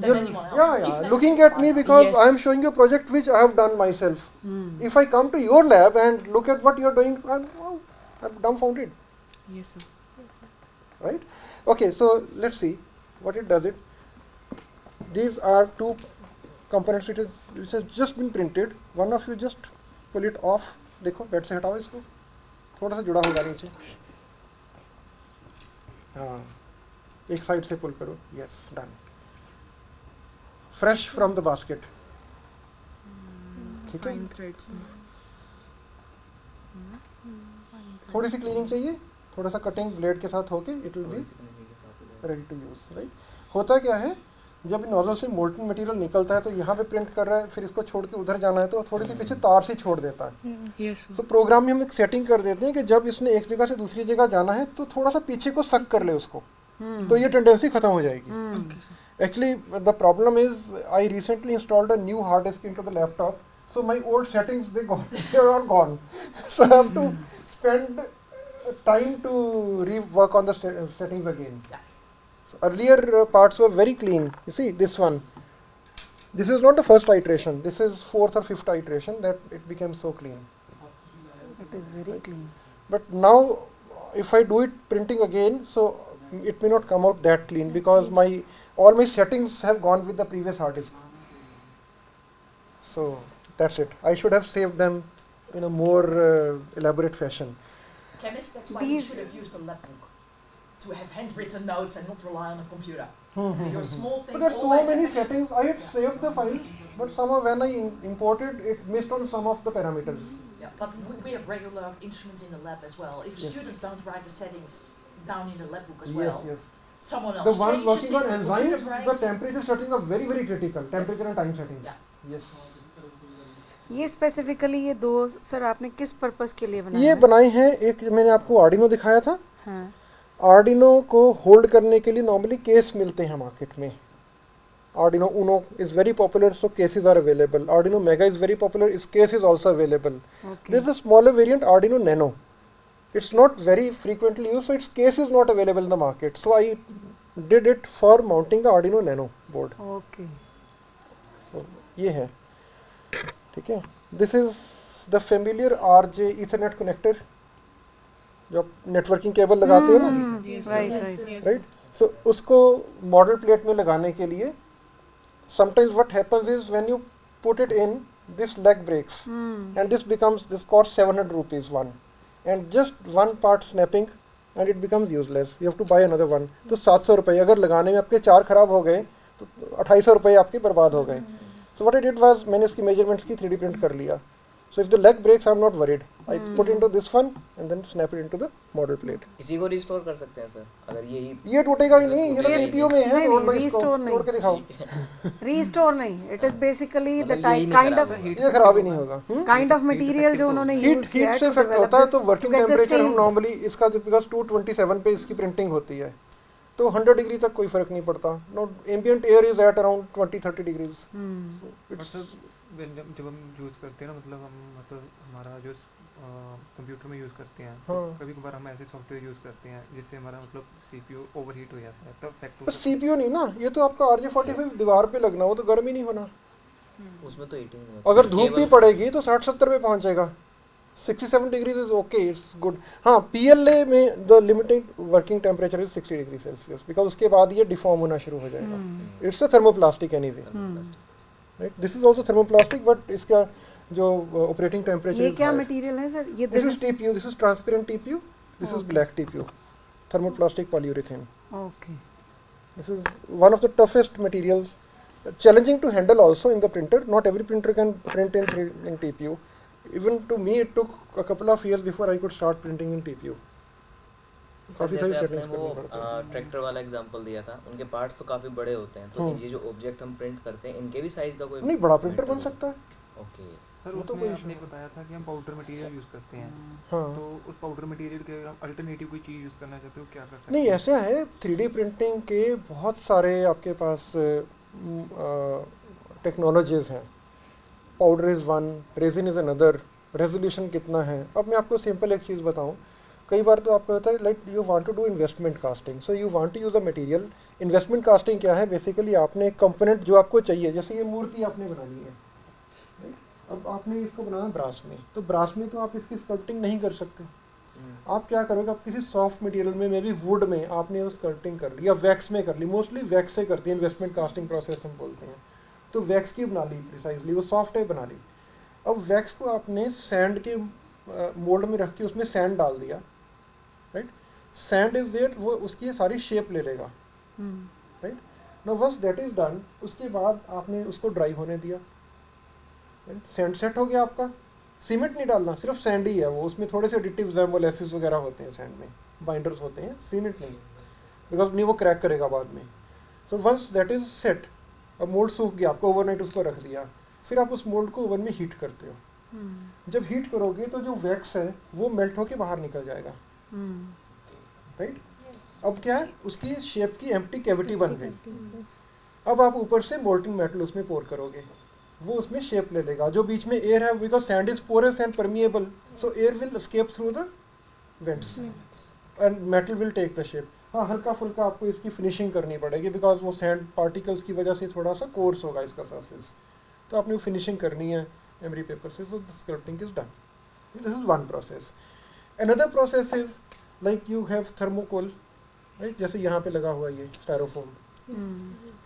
than anyone else. Yeah, If yeah. that Looking is at me required. because Yes. I am showing you a project which I have done myself. If I come to your lab and look at what you are doing, I'm dumbfounded, Yes, sir. right? Okay, so let's see what it does. It. These are two components which has just been printed. One of you just pull it off. देखो bed से हटाओ इसको. थोड़ा सा जुड़ा होगा नीचे. हाँ. एक साइड से पुल करो. Yes, done. Fresh from the basket. ठीक है. Fine threads. थोड़ी सी क्लीनिंग चाहिए. थोड़ा सा कटिंग ब्लेड के साथ होके it will be ready to use. Right. होता क्या है, जब नोजल से मोल्टन मटेरियल निकलता है तो यहाँ पे प्रिंट कर रहा है, फिर इसको छोड़ के उधर जाना है तो थोड़ी सी पीछे तार से छोड़ देता है. Yes, sir. तो प्रोग्राम में हम एक सेटिंग कर देते हैं कि जब इसने एक जगह से दूसरी जगह जाना है तो थोड़ा सा पीछे को सक कर ले उसको, तो ये टेंडेंसी खत्म हो जाएगी. Okay, sir. Actually, the problem is I recently installed a new hard disk into the laptop, so my old settings they are all gone. So I have to spend time to rework on the settings again. Yeah. So earlier parts were very clean. You see this one. This is not the first iteration. This is fourth or fifth iteration that it became so clean. It is very clean. But now, if I do it printing again, so it may not come out that clean because all my settings have gone with the previous hard disk. So that's it. I should have saved them in a more elaborate fashion. Chemist, that's why you should have used a lab book. To have handwritten notes and not rely on a computer. Your small things But there's so always many have- settings. I had saved the files, but somehow when I imported, it missed on some of the parameters. Yeah, but we have regular instruments in the lab as well. If Yes. students don't write the settings down in the lab book as Yes, well, yes. someone else The one changes working it, on the computer enzymes, the breaks. temperature settings are very, very critical. Temperature and time settings. Yeah. Yes. ये specifically ये दो sir आपने किस purpose के लिए बनाया ये है? बनाए हैं, एक मैंने आपको आर्डिनो दिखाया था. हाँ. आर्डिनो को होल्ड करने के लिए नॉर्मली केस मिलते हैं मार्केट में. Arduino Uno is very popular, so cases are available. Arduino Mega is very popular, its case is also available. Okay. There is a smaller variant, Arduino Nano. It's not very frequently used, so its case is not available in the market. So I did it for mounting the Arduino Nano board. Okay. So ये है, ठीक है. This is the familiar RJ Ethernet connector, जो आप networking cable लगाते हो ना, Yes, right. right? So उसको मॉडल प्लेट में लगाने के लिए sometimes what happens is when you put it in, this leg breaks and this costs 700 rupees one, and just one part snapping and it becomes useless. You have to buy another one. तो 700 रुपये अगर लगाने में आपके 4 खराब हो गए तो 2800 रुपये आपके बर्बाद हो गए. So what I did was मैंने इसकी measurements की 3D print कर लिया. So if the leg breaks, I'm not worried. I put into this one and then snap it into the model plate. इसी को रिस्टोर कर सकते हैं सर, अगर यही ये टूटेगा ही नहीं, ये तो नहीं, TPO में है. नहीं, तोड़ लो नहीं, इसको, restore नहीं. तोड़ के दिखाओ. रीस्टोर नहीं, इट इज बेसिकली द मतलब यही नहीं काइंड करा ऑफ सर, ये खराब ही नहीं होगा. काइंड ऑफ मटेरियल जो उन्होंने हीट यूज किया हीट से इफेक्ट होता है, तो वर्किंग टेम्परेचर हम नॉर्मली इसका बिकॉज 227 पे इसकी प्रिंटिंग होती है, तो 100 डिग्री तक कोई फर्क नहीं पड़ता. No, ambient air is at around 20-30 degrees. But sir जब हम यूज़ करते हैं ना, मतलब हमारा जो कंप्यूटर में यूज़ करते हैं, तो हाँ. कभी कभार हम ऐसे सॉफ्टवेयर यूज़ करते हैं जिससे हमारा मतलब सीपीयू ओवरहीट हो जाता है, तब इफेक्ट पर सीपीयू नहीं ना, ये तो आपका RJ45 दीवार पे लगना, वो तो गर्म ही नहीं होना. उसमें तो हीटिंग नहीं होती. अगर धूप भी केवल- पड़ेगी तो 60-70 पे पहुंच जाएगा. 67 degrees is okay, it's good. हाँ, PLA में the limited working temperature is 60 degree Celsius, because उसके बाद ये डिफॉर्म होना शुरू हो जाएगा. It's a thermoplastic anyway, right. This is also thermoplastic, but इसका जो ऑपरेटिंग टेम्परेचर ये क्या मटेरियल है सर? ये this is TPU, this is transparent TPU, this is black TPU, thermoplastic polyurethane. Okay. This is one of the toughest materials, challenging to handle also in the printer. Not every printer can print in TPU. Even to me, it took a couple of years before I could start printing in TPU. Sir काफी सारी जैसे आपने settings वो करनी पड़ती हैं. Tractor वाला example दिया था, उनके पार्ट्स तो काफ़ी बड़े होते हैं, तो हाँ. ये जो ऑब्जेक्ट हम प्रिंट करते हैं इनके भी साइज का कोई नहीं, बड़ा printer बन सकता है. ओके. सर वो तो उसमें कोई आपने issue बताया था कि हम पाउडर मटेरियल यूज़ करते हैं, हाँ. तो उस पाउडर मटेरियल के अगर हम अल्टरनेटिव कोई चीज़ यूज़ करना चाहते हो क्या कर सकते नहीं, हैं? ऐसा है 3D प्रिंटिंग के बहुत सारे आपके पास टेक्नोलॉजीज़ हैं. Powder is one, resin is another, resolution कितना है. अब मैं आपको सिंपल एक चीज़ बताऊं, कई बार तो आपको होता है like you want to do investment casting, so you want to use a material. Investment casting क्या है? बेसिकली आपने एक कंपोनेंट जो आपको चाहिए, जैसे ये मूर्ति आपने बनानी है, right? अब आपने इसको बनाना ब्रास में, तो ब्रास में तो आप इसकी स्कल्पटिंग नहीं कर सकते. आप क्या करोगे, आप किसी सॉफ्ट मटेरियल में, मे बी वुड में आपने वो स्कल्पटिंग कर ली या वैक्स में कर ली. मोस्टली वैक्स से करती है इन्वेस्टमेंट कास्टिंग प्रोसेस हम बोलते हैं. तो वैक्स की बना ली प्रिसाइजली, वो सॉफ्ट टाइप बना ली. अब वैक्स को आपने सैंड के मोल्ड में रख के उसमें सैंड डाल दिया, राइट. सैंड इज देयर, वो उसकी सारी शेप ले लेगा, right. Now once that is done, उसके बाद आपने उसको ड्राई होने दिया, राइट. सैंड सेट हो गया आपका. सीमेंट नहीं डालना, सिर्फ सैंड ही है वो, उसमें थोड़े से एडिटिव्स हैं, मोलेसिस वगैरह होते हैं सैंड में, बाइंडर्स होते हैं, सीमेंट नहीं, बिकॉज नहीं वो क्रैक करेगा बाद में. तो वंस दैट इज सेट, अब मोल्ड सूख गया, आपको ओवरनाइट उसको रख दिया, फिर आप उस मोल्ड को ओवन में हीट करते हो. जब हीट करोगे तो जो वैक्स है वो मेल्ट होके बाहर निकल जाएगा, राइट. अब क्या है, उसकी शेप की एम्प्टी कैविटी बन गई. अब आप ऊपर से मोल्टन मेटल उसमें पोर करोगे, वो उसमें शेप ले लेगा. जो बीच में एयर है, because sand is porous and permeable, so air will escape through the vents and metal will take the shape. हाँ, हल्का फुल्का आपको इसकी फिनिशिंग करनी पड़ेगी, बिकॉज वो सैंड पार्टिकल्स की वजह से थोड़ा सा कोर्स होगा इसका सरफेस, तो आपने वो फिनिशिंग करनी है एमरी पेपर से. So sculpting is done. This is one process. Another process is like you have thermocol, right. जैसे यहाँ पे लगा हुआ ये स्टायरोफोम.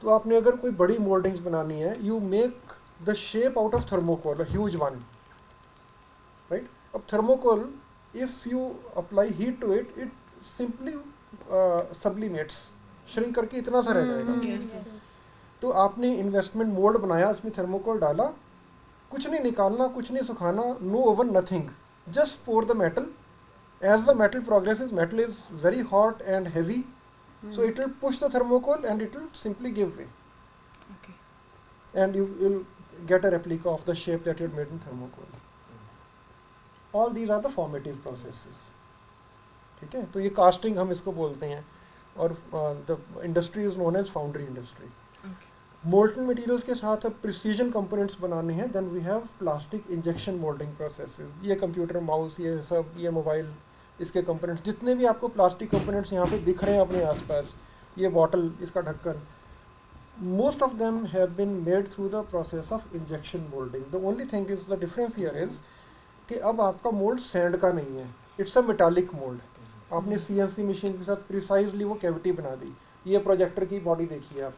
तो आपने अगर कोई बड़ी मोल्डिंग्स बनानी है, you make the shape out of thermocol, huge one, right. अब thermocol, if you apply heat to it, it simply sublimates, shrink करके इतना सा रह जाएगा. तो आपने इन्वेस्टमेंट मोल्ड बनाया, उसमें थर्मोकोल डाला, कुछ नहीं निकालना, कुछ नहीं सुखाना, no oven, nothing, just pour the metal. As the metal progresses, metal is very hot and heavy, so it will push the thermocol and it will simply give way. Okay. And you will get a replica of the shape that you had made in thermocol. All these are the formative processes. ठीक है, तो ये casting हम इसको बोलते हैं, और the industry is known as foundry industry. Molten materials के साथ अब प्रिसीजन कंपोनेंट्स बनाने हैं, then we have plastic injection moulding processes. ये कंप्यूटर माउस, ये सब, ये मोबाइल, इसके कंपोनेंट्स, जितने भी आपको प्लास्टिक कंपोनेंट्स यहाँ पे दिख रहे हैं अपने आसपास, ये बॉटल, इसका ढक्कन, most of them have been made through the process of injection moulding. The only thing is, the difference here is कि अब आपका मोल्ड सैंड का नहीं है, इट्स अ मेटालिक मोल्ड. आपने CNC मशीन के साथ प्रिसाइजली वो कैविटी बना दी. ये प्रोजेक्टर की बॉडी देखिए आप,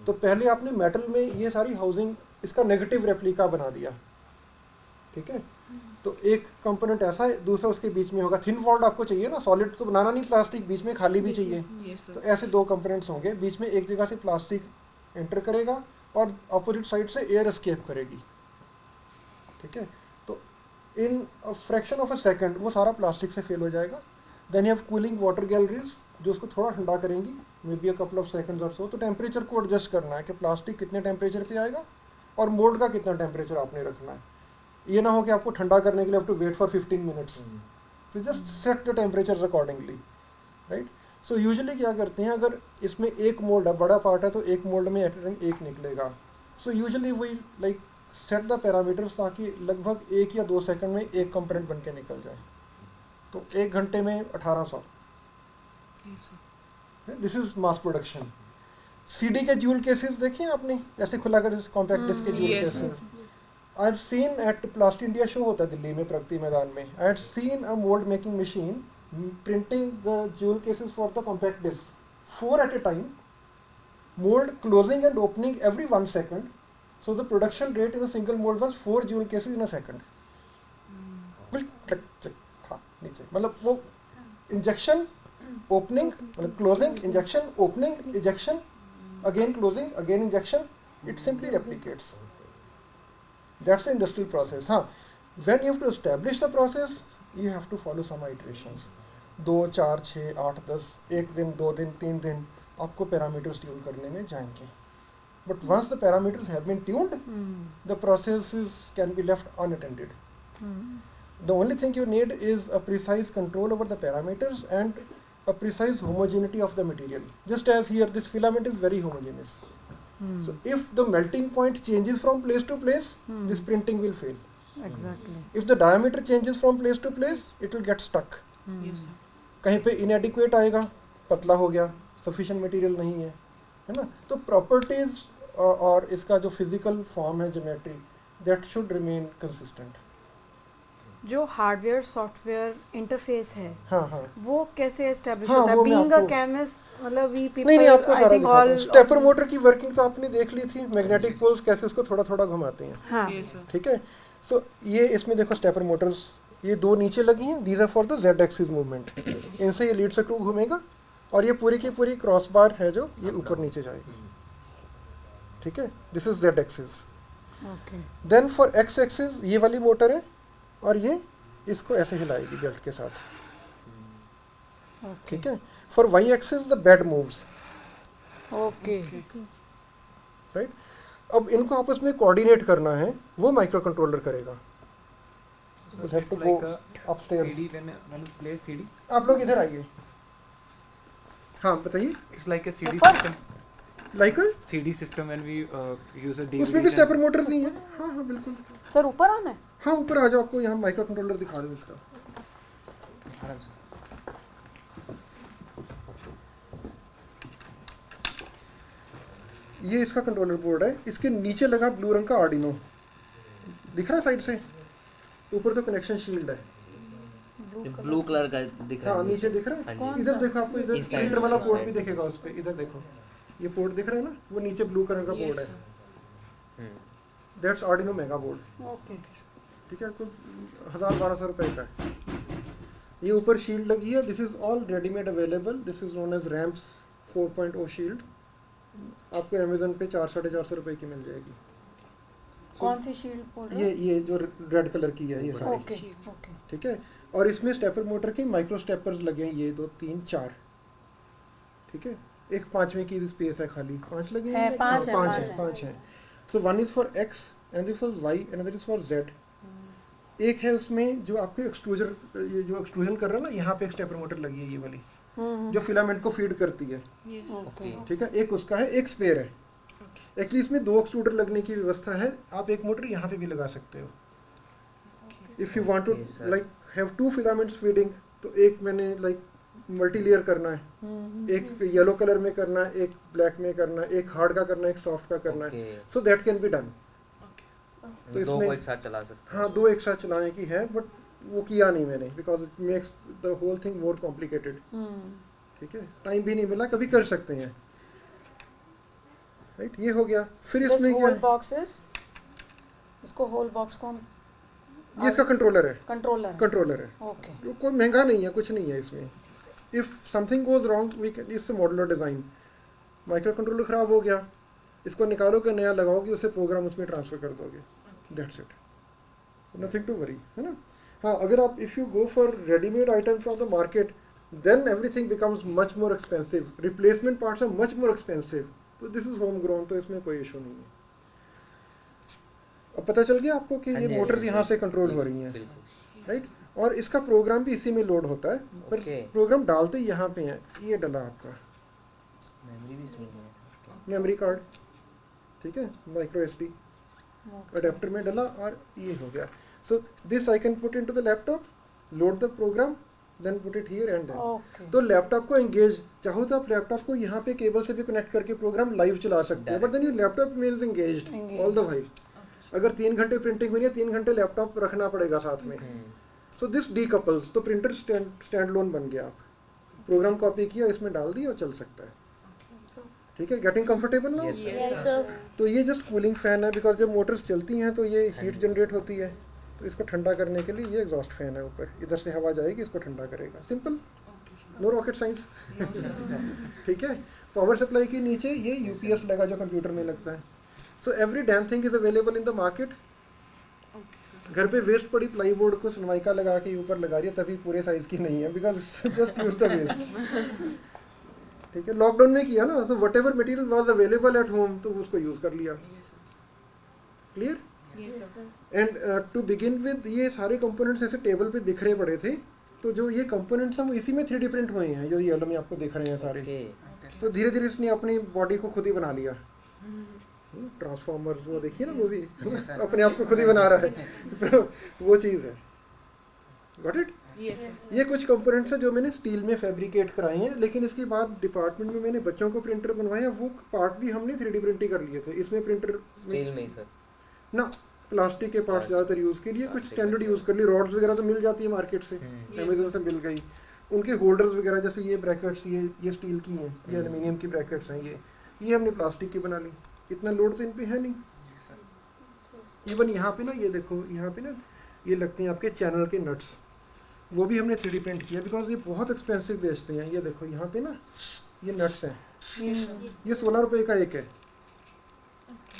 तो पहले आपने मेटल में ये सारी हाउसिंग, इसका नेगेटिव रेप्लिका बना दिया, ठीक है. तो एक कंपोनेंट ऐसा है, दूसरा उसके बीच में होगा. थिन वॉल्ड आपको चाहिए ना, सॉलिड तो बनाना नहीं, प्लास्टिक बीच में खाली भी चाहिए. तो ऐसे दो कंपोनेंट्स होंगे, बीच में एक जगह से प्लास्टिक एंटर करेगा और अपोजिट साइड से एयर एस्केप करेगी, ठीक है. तो in a fraction of a second वो सारा प्लास्टिक से फेल हो जाएगा. Then you have cooling water galleries, जो उसको थोड़ा ठंडा करेंगी, maybe a couple of seconds और सो. तो टेम्परेचर को एडजस्ट करना है कि प्लास्टिक कितने टेम्परेचर पे आएगा और मोल्ड का कितना टेम्परेचर आपने रखना है. ये ना हो कि आपको ठंडा करने के लिए have to wait for 15 minutes. So just set the temperature accordingly, right. So usually क्या करते हैं, अगर इसमें एक मोल्ड है, बड़ा पार्ट है, तो एक मोल्ड में एक निकलेगा. So usually we like set the parameters ताकि लगभग 1 या 2 सेकंड में एक कंपोनेंट बन के निकल जाए. तो 1 घंटे में 1800. This is mass production. CD के जूल केसेस देखे आपने, ऐसे खुला कर कॉम्पैक्ट डिस्क के jewel cases. I have seen at plastic India show होता है दिल्ली में, प्रगति मैदान में. I had seen a mould making machine printing the jewel cases for the compact disc, 4 at a time, mold closing and opening every 1 second. So the production rate in a single mold was 4 jewel cases in a second. नीचे मतलब वो injection, opening, मतलब closing, injection, opening, injection, again closing, again injection, it simply replicates. That's the industrial process. हाँ, when you have to establish the process, you have to follow some iterations. 2, 4, 6, 8, 10, 1 दिन, 2 दिन, 3 दिन आपको parameters tune करने में जाएंगे. But once the parameters have been tuned, the processes can be left unattended. The only thing you need is a precise control over the parameters and a precise homogeneity of the material. Just as here, this filament is very homogeneous. So if the melting point changes from place to place, this printing will fail. Exactly. If the diameter changes from place to place, it will get stuck. कहीं पे इनएडिक्वेट आएगा, पतला हो गया, sufficient material नहीं है ना। तो प्रॉपर्टीज और इसका जो फिजिकल फॉर्म है geometry, that should remain consistent. जो हार्डवेयर सॉफ्टवेयर इंटरफेस है हाँ हाँ वो कैसे एस्टैब्लिश हाँ, होता है? वो मैं बीइंग अ आपको- केमिस्ट मतलब वी पीपल नहीं आपको सारा दिखाता हूँ। ऑल स्टेपर मोटर की वर्किंग तो आपने देख ली थी, मैग्नेटिक पोल्स कैसे उसको थोड़ा थोड़ा घुमाते हैं, हाँ ठीक है। सो ये इसमें देखो स्टेपर मोटर्स, ये दो नीचे लगी हैं, these are for the Z axis movement. इनसे ये लीड स्क्रू घूमेगा और ये पूरी की पूरी क्रॉस बार है जो ये ऊपर नीचे जाएगी, ठीक है। This is Z axis. Okay then for X axis ये वाली मोटर है और ये इसको ऐसे हिलाएगी बेल्ट के साथ, ठीक है। For Y axis the bed moves, okay right. अब इनको आपस में कोऑर्डिनेट करना है, वो माइक्रो कंट्रोलर करेगा। We'll have to go upstairs. CD when you play CD, आप लोग इधर आइए। हाँ बताइए। it's like a CD ऊपर? system. Like CD system when we use a DVD. उसमें भी स्टेपर मोटर नहीं है। हाँ हाँ बिल्कुल। सर ऊपर आना है? हाँ ऊपर आ जाओ, आपको यहाँ माइक्रो कंट्रोलर दिखा दूँ इसका। ये इसका कंट्रोलर बोर्ड है, इसके नीचे लगा ब्लू रंग का आर्डिनो, दिख रहा है साइड से? ऊपर तो कनेक्शन शील्ड है। ब्लू कलर का दिख रहा हाँ है नीचे दिख रहा है, हाँ जी। इधर देखो, आपको इधर इस side शील्ड से, वाला इस पोर्ट side भी से। दिखेगा उस पे। इधर देखो, ये पोर्ट दिख रहा है ना, वो नीचे ब्लू कलर का पोर्ट है, that's Arduino mega board, okay ठीक है। कोई 1000-1200 रुपए का है। ये ऊपर शील्ड लगी है, this is all readymade available, this is known as RAMPS 4.0 shield. आपको अमेजन पे 400-450 रुपए की मिल जाएगी। कौन सी शील्ड बोल रहे ये जो रेड कलर की है ये हो? सारी, ओके ओके ठीक है। और इसमें स्टेपर मोटर के माइक्रो स्टेपर्स लगे हैं, ये 2 3 4, ठीक है। एक 5वें की स्पेस है खाली, 5 लगे है, हैं, पांच है, 5 पांच है, है। 5 है। So one is for X and this for Y and other is for Z. एक है उसमें जो आपको एक्सट्रूजर, ये जो एक्सट्रूजन कर रहा है ना, यहाँ पे एक स्टेपर मोटर लगी है ये वाली, जो फिलामेंट को फीड करती है, ओके ठीक है। एक उसका है, एक स्पेयर है। एक्चुअली इसमें 2 एक्सट्रूडर लगने की व्यवस्था है, आप एक मोटर यहाँ पे भी लगा सकते हो if you want to Okay, sir. Like have 2 filaments feeding. तो एक मैंने लाइक मल्टी लेयर करना है, एक येलो कलर में करना है, एक ब्लैक में करना है, एक हार्ड का करना है, एक सॉफ्ट का करना है, Okay. So that can be done. तो दो इसमें- को एक साथ चला सकते हाँ 2 एक साथ चलाने की है, बट वो किया नहीं मैंने, because it makes the whole thing more complicated, ठीक है। टाइम भी नहीं मिला, कभी कर सकते हैं, राइट। ये हो गया। फिर दिस इसमें क्या होल है, बॉक्सेस, इसको होल बॉक्स कौन? ये इसका कंट्रोलर है, कंट्रोलर कंट्रोलर है। ओके वो कोई महंगा नहीं है, कुछ नहीं है इसमें। If something goes wrong we can, इससे मॉड्यूलर डिज़ाइन। माइक्रो कंट्रोलर ख़राब हो गया, इसको निकालोगे, नया लगाओगे, उसे प्रोग्राम उसमें ट्रांसफ़र कर दोगे, that's it, nothing to worry, है ना। हाँ अगर आप if you go for readymade item from the market then everything becomes much more expensive, replacement parts are much more expensive. तो दिस इज़ होम ग्रोन, तो इसमें कोई इशू नहीं है। अब पता चल गया आपको कि हाँ ये जी, मोटर्स हाँ जी, यहाँ से बिल्कुल, कंट्रोल हो रही हैं, बिल्कुल। राइट। और इसका प्रोग्राम भी इसी में लोड होता है, पर Okay. प्रोग्राम डालते ही यहाँ पे है, ये डला आपका मेमोरी भी इसमें है मेमोरी कार्ड, ठीक है, माइक्रो SD अडेप्टर में डला और ये हो गया। So this I can put into the laptop, load the program, then put it here and then. Okay तो लैपटॉप को एंगेज, चाहो तो आप लैपटॉप को यहाँ पे केबल से भी कनेक्ट करके प्रोग्राम लाइव चला सकते हैं, but then your laptop means engaged all the while. अगर 3 घंटे प्रिंटिंग हुई है, 3 घंटे लैपटॉप रखना पड़ेगा साथ में। सो दिस डीकपल्स, तो प्रिंटर स्टैंड लोन बन गया। आप प्रोग्राम कॉपी किया, इसमें डाल दिया और चल सकता है, ठीक है। गेटिंग कंफर्टेबल ना। Yes, तो ये जस्ट कूलिंग फैन है, बिकॉज जब मोटर्स चलती हैं तो ये हीट जनरेट होती है, तो इसको ठंडा करने के लिए ये एग्जॉस्ट फैन है ऊपर, इधर से हवा जाएगी, इसको ठंडा करेगा। सिंपल, नो रॉकेट साइंस, ठीक है। पावर सप्लाई के नीचे ये UPS लगा जो कंप्यूटर में लगता है। So every damn thing is available in the market. घर पे वेस्ट पड़ी प्लाई बोर्ड को सनमाइका लगा के ऊपर लगा रही है, तभी पूरे साइज की नहीं है, because just use the waste, ठीक है। लॉकडाउन में किया ना, so whatever material was available at home, तो उसको यूज कर लिया। Clear. And to begin with ये सारे कंपोनेंट्स ऐसे टेबल पे बिखरे पड़े थे, तो जो ये कंपोनेंट्स हैं वो इसी में 3D प्रिंट हुए हैं, जो येलो में आपको दिख रहे हैं सारे। Okay. तो धीरे धीरे इसने अपनी बॉडी को खुद ही बना लिया। ट्रांसफॉर्मर वो देखिए ना, वो भी अपने आप को खुद ही बना रहा है। तो वो चीज़ है। Got it. Yes. ये कुछ कंपोनेंट्स हैं जो मैंने स्टील में फैब्रिकेट कराए हैं, लेकिन इसके बाद डिपार्टमेंट में मैंने बच्चों को प्रिंटर बनवाया, वो पार्ट भी हमने 3D प्रिंटिंग कर लिए थे। इसमें प्रिंटर स्टील में ही सर। ना प्लास्टिक के पार्ट्स ज़्यादातर यूज़ के लिए, कुछ स्टैंडर्ड यूज़ कर लिए। रॉड्स वगैरह तो मिल जाती है मार्केट से, अमेजोन से मिल गई। उनके होल्डर्स वगैरह जैसे ये ब्रैकेट्स, ये स्टील की हैं, ये एल्युमिनियम की ब्रैकेट्स हैं, ये हमने प्लास्टिक की बना ली। इतना लोड तो इन पे है नहीं। इवन यहाँ पे ना, ये देखो यहाँ पे ना, ये लगते हैं आपके चैनल के नट्स, वो भी हमने 3D प्रिंट किया, बिकॉज ये बहुत एक्सपेंसिव बेचते हैं। ये देखो यहाँ पे ना, ये नट्स हैं, ये 16 रुपये का एक है।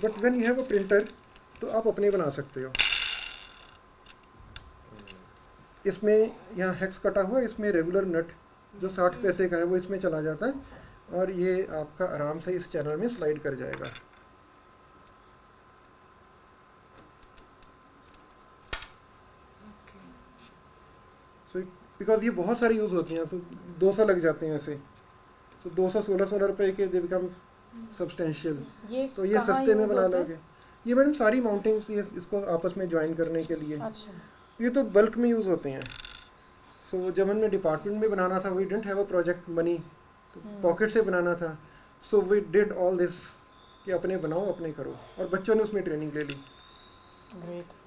But when you have a printer तो आप अपने बना सकते हो। इसमें यहाँ हेक्स कटा हुआ, इसमें रेगुलर नट जो 60 पैसे का है वो इसमें चला जाता है, और ये आपका आराम से इस चैनल में स्लाइड कर जाएगा। सो बिकॉज ये बहुत सारी यूज़ होती हैं, सो 200 लग जाते हैं ऐसे, तो 200-16 रुपए के दे बिकम सब्सटेंशियल। तो ये सस्ते में बना लोगे। ये मैडम सारी माउंटिंग्स, ये इसको आपस में ज्वाइन करने के लिए। अच्छा। ये तो बल्क में यूज़ होते हैं। सो जब हमने डिपार्टमेंट में बनाना था, we didn't have a project money, तो पॉकेट से बनाना था। So we did all this कि अपने बनाओ अपने करो, और बच्चों ने उसमें ट्रेनिंग ले ली। ग्रेट।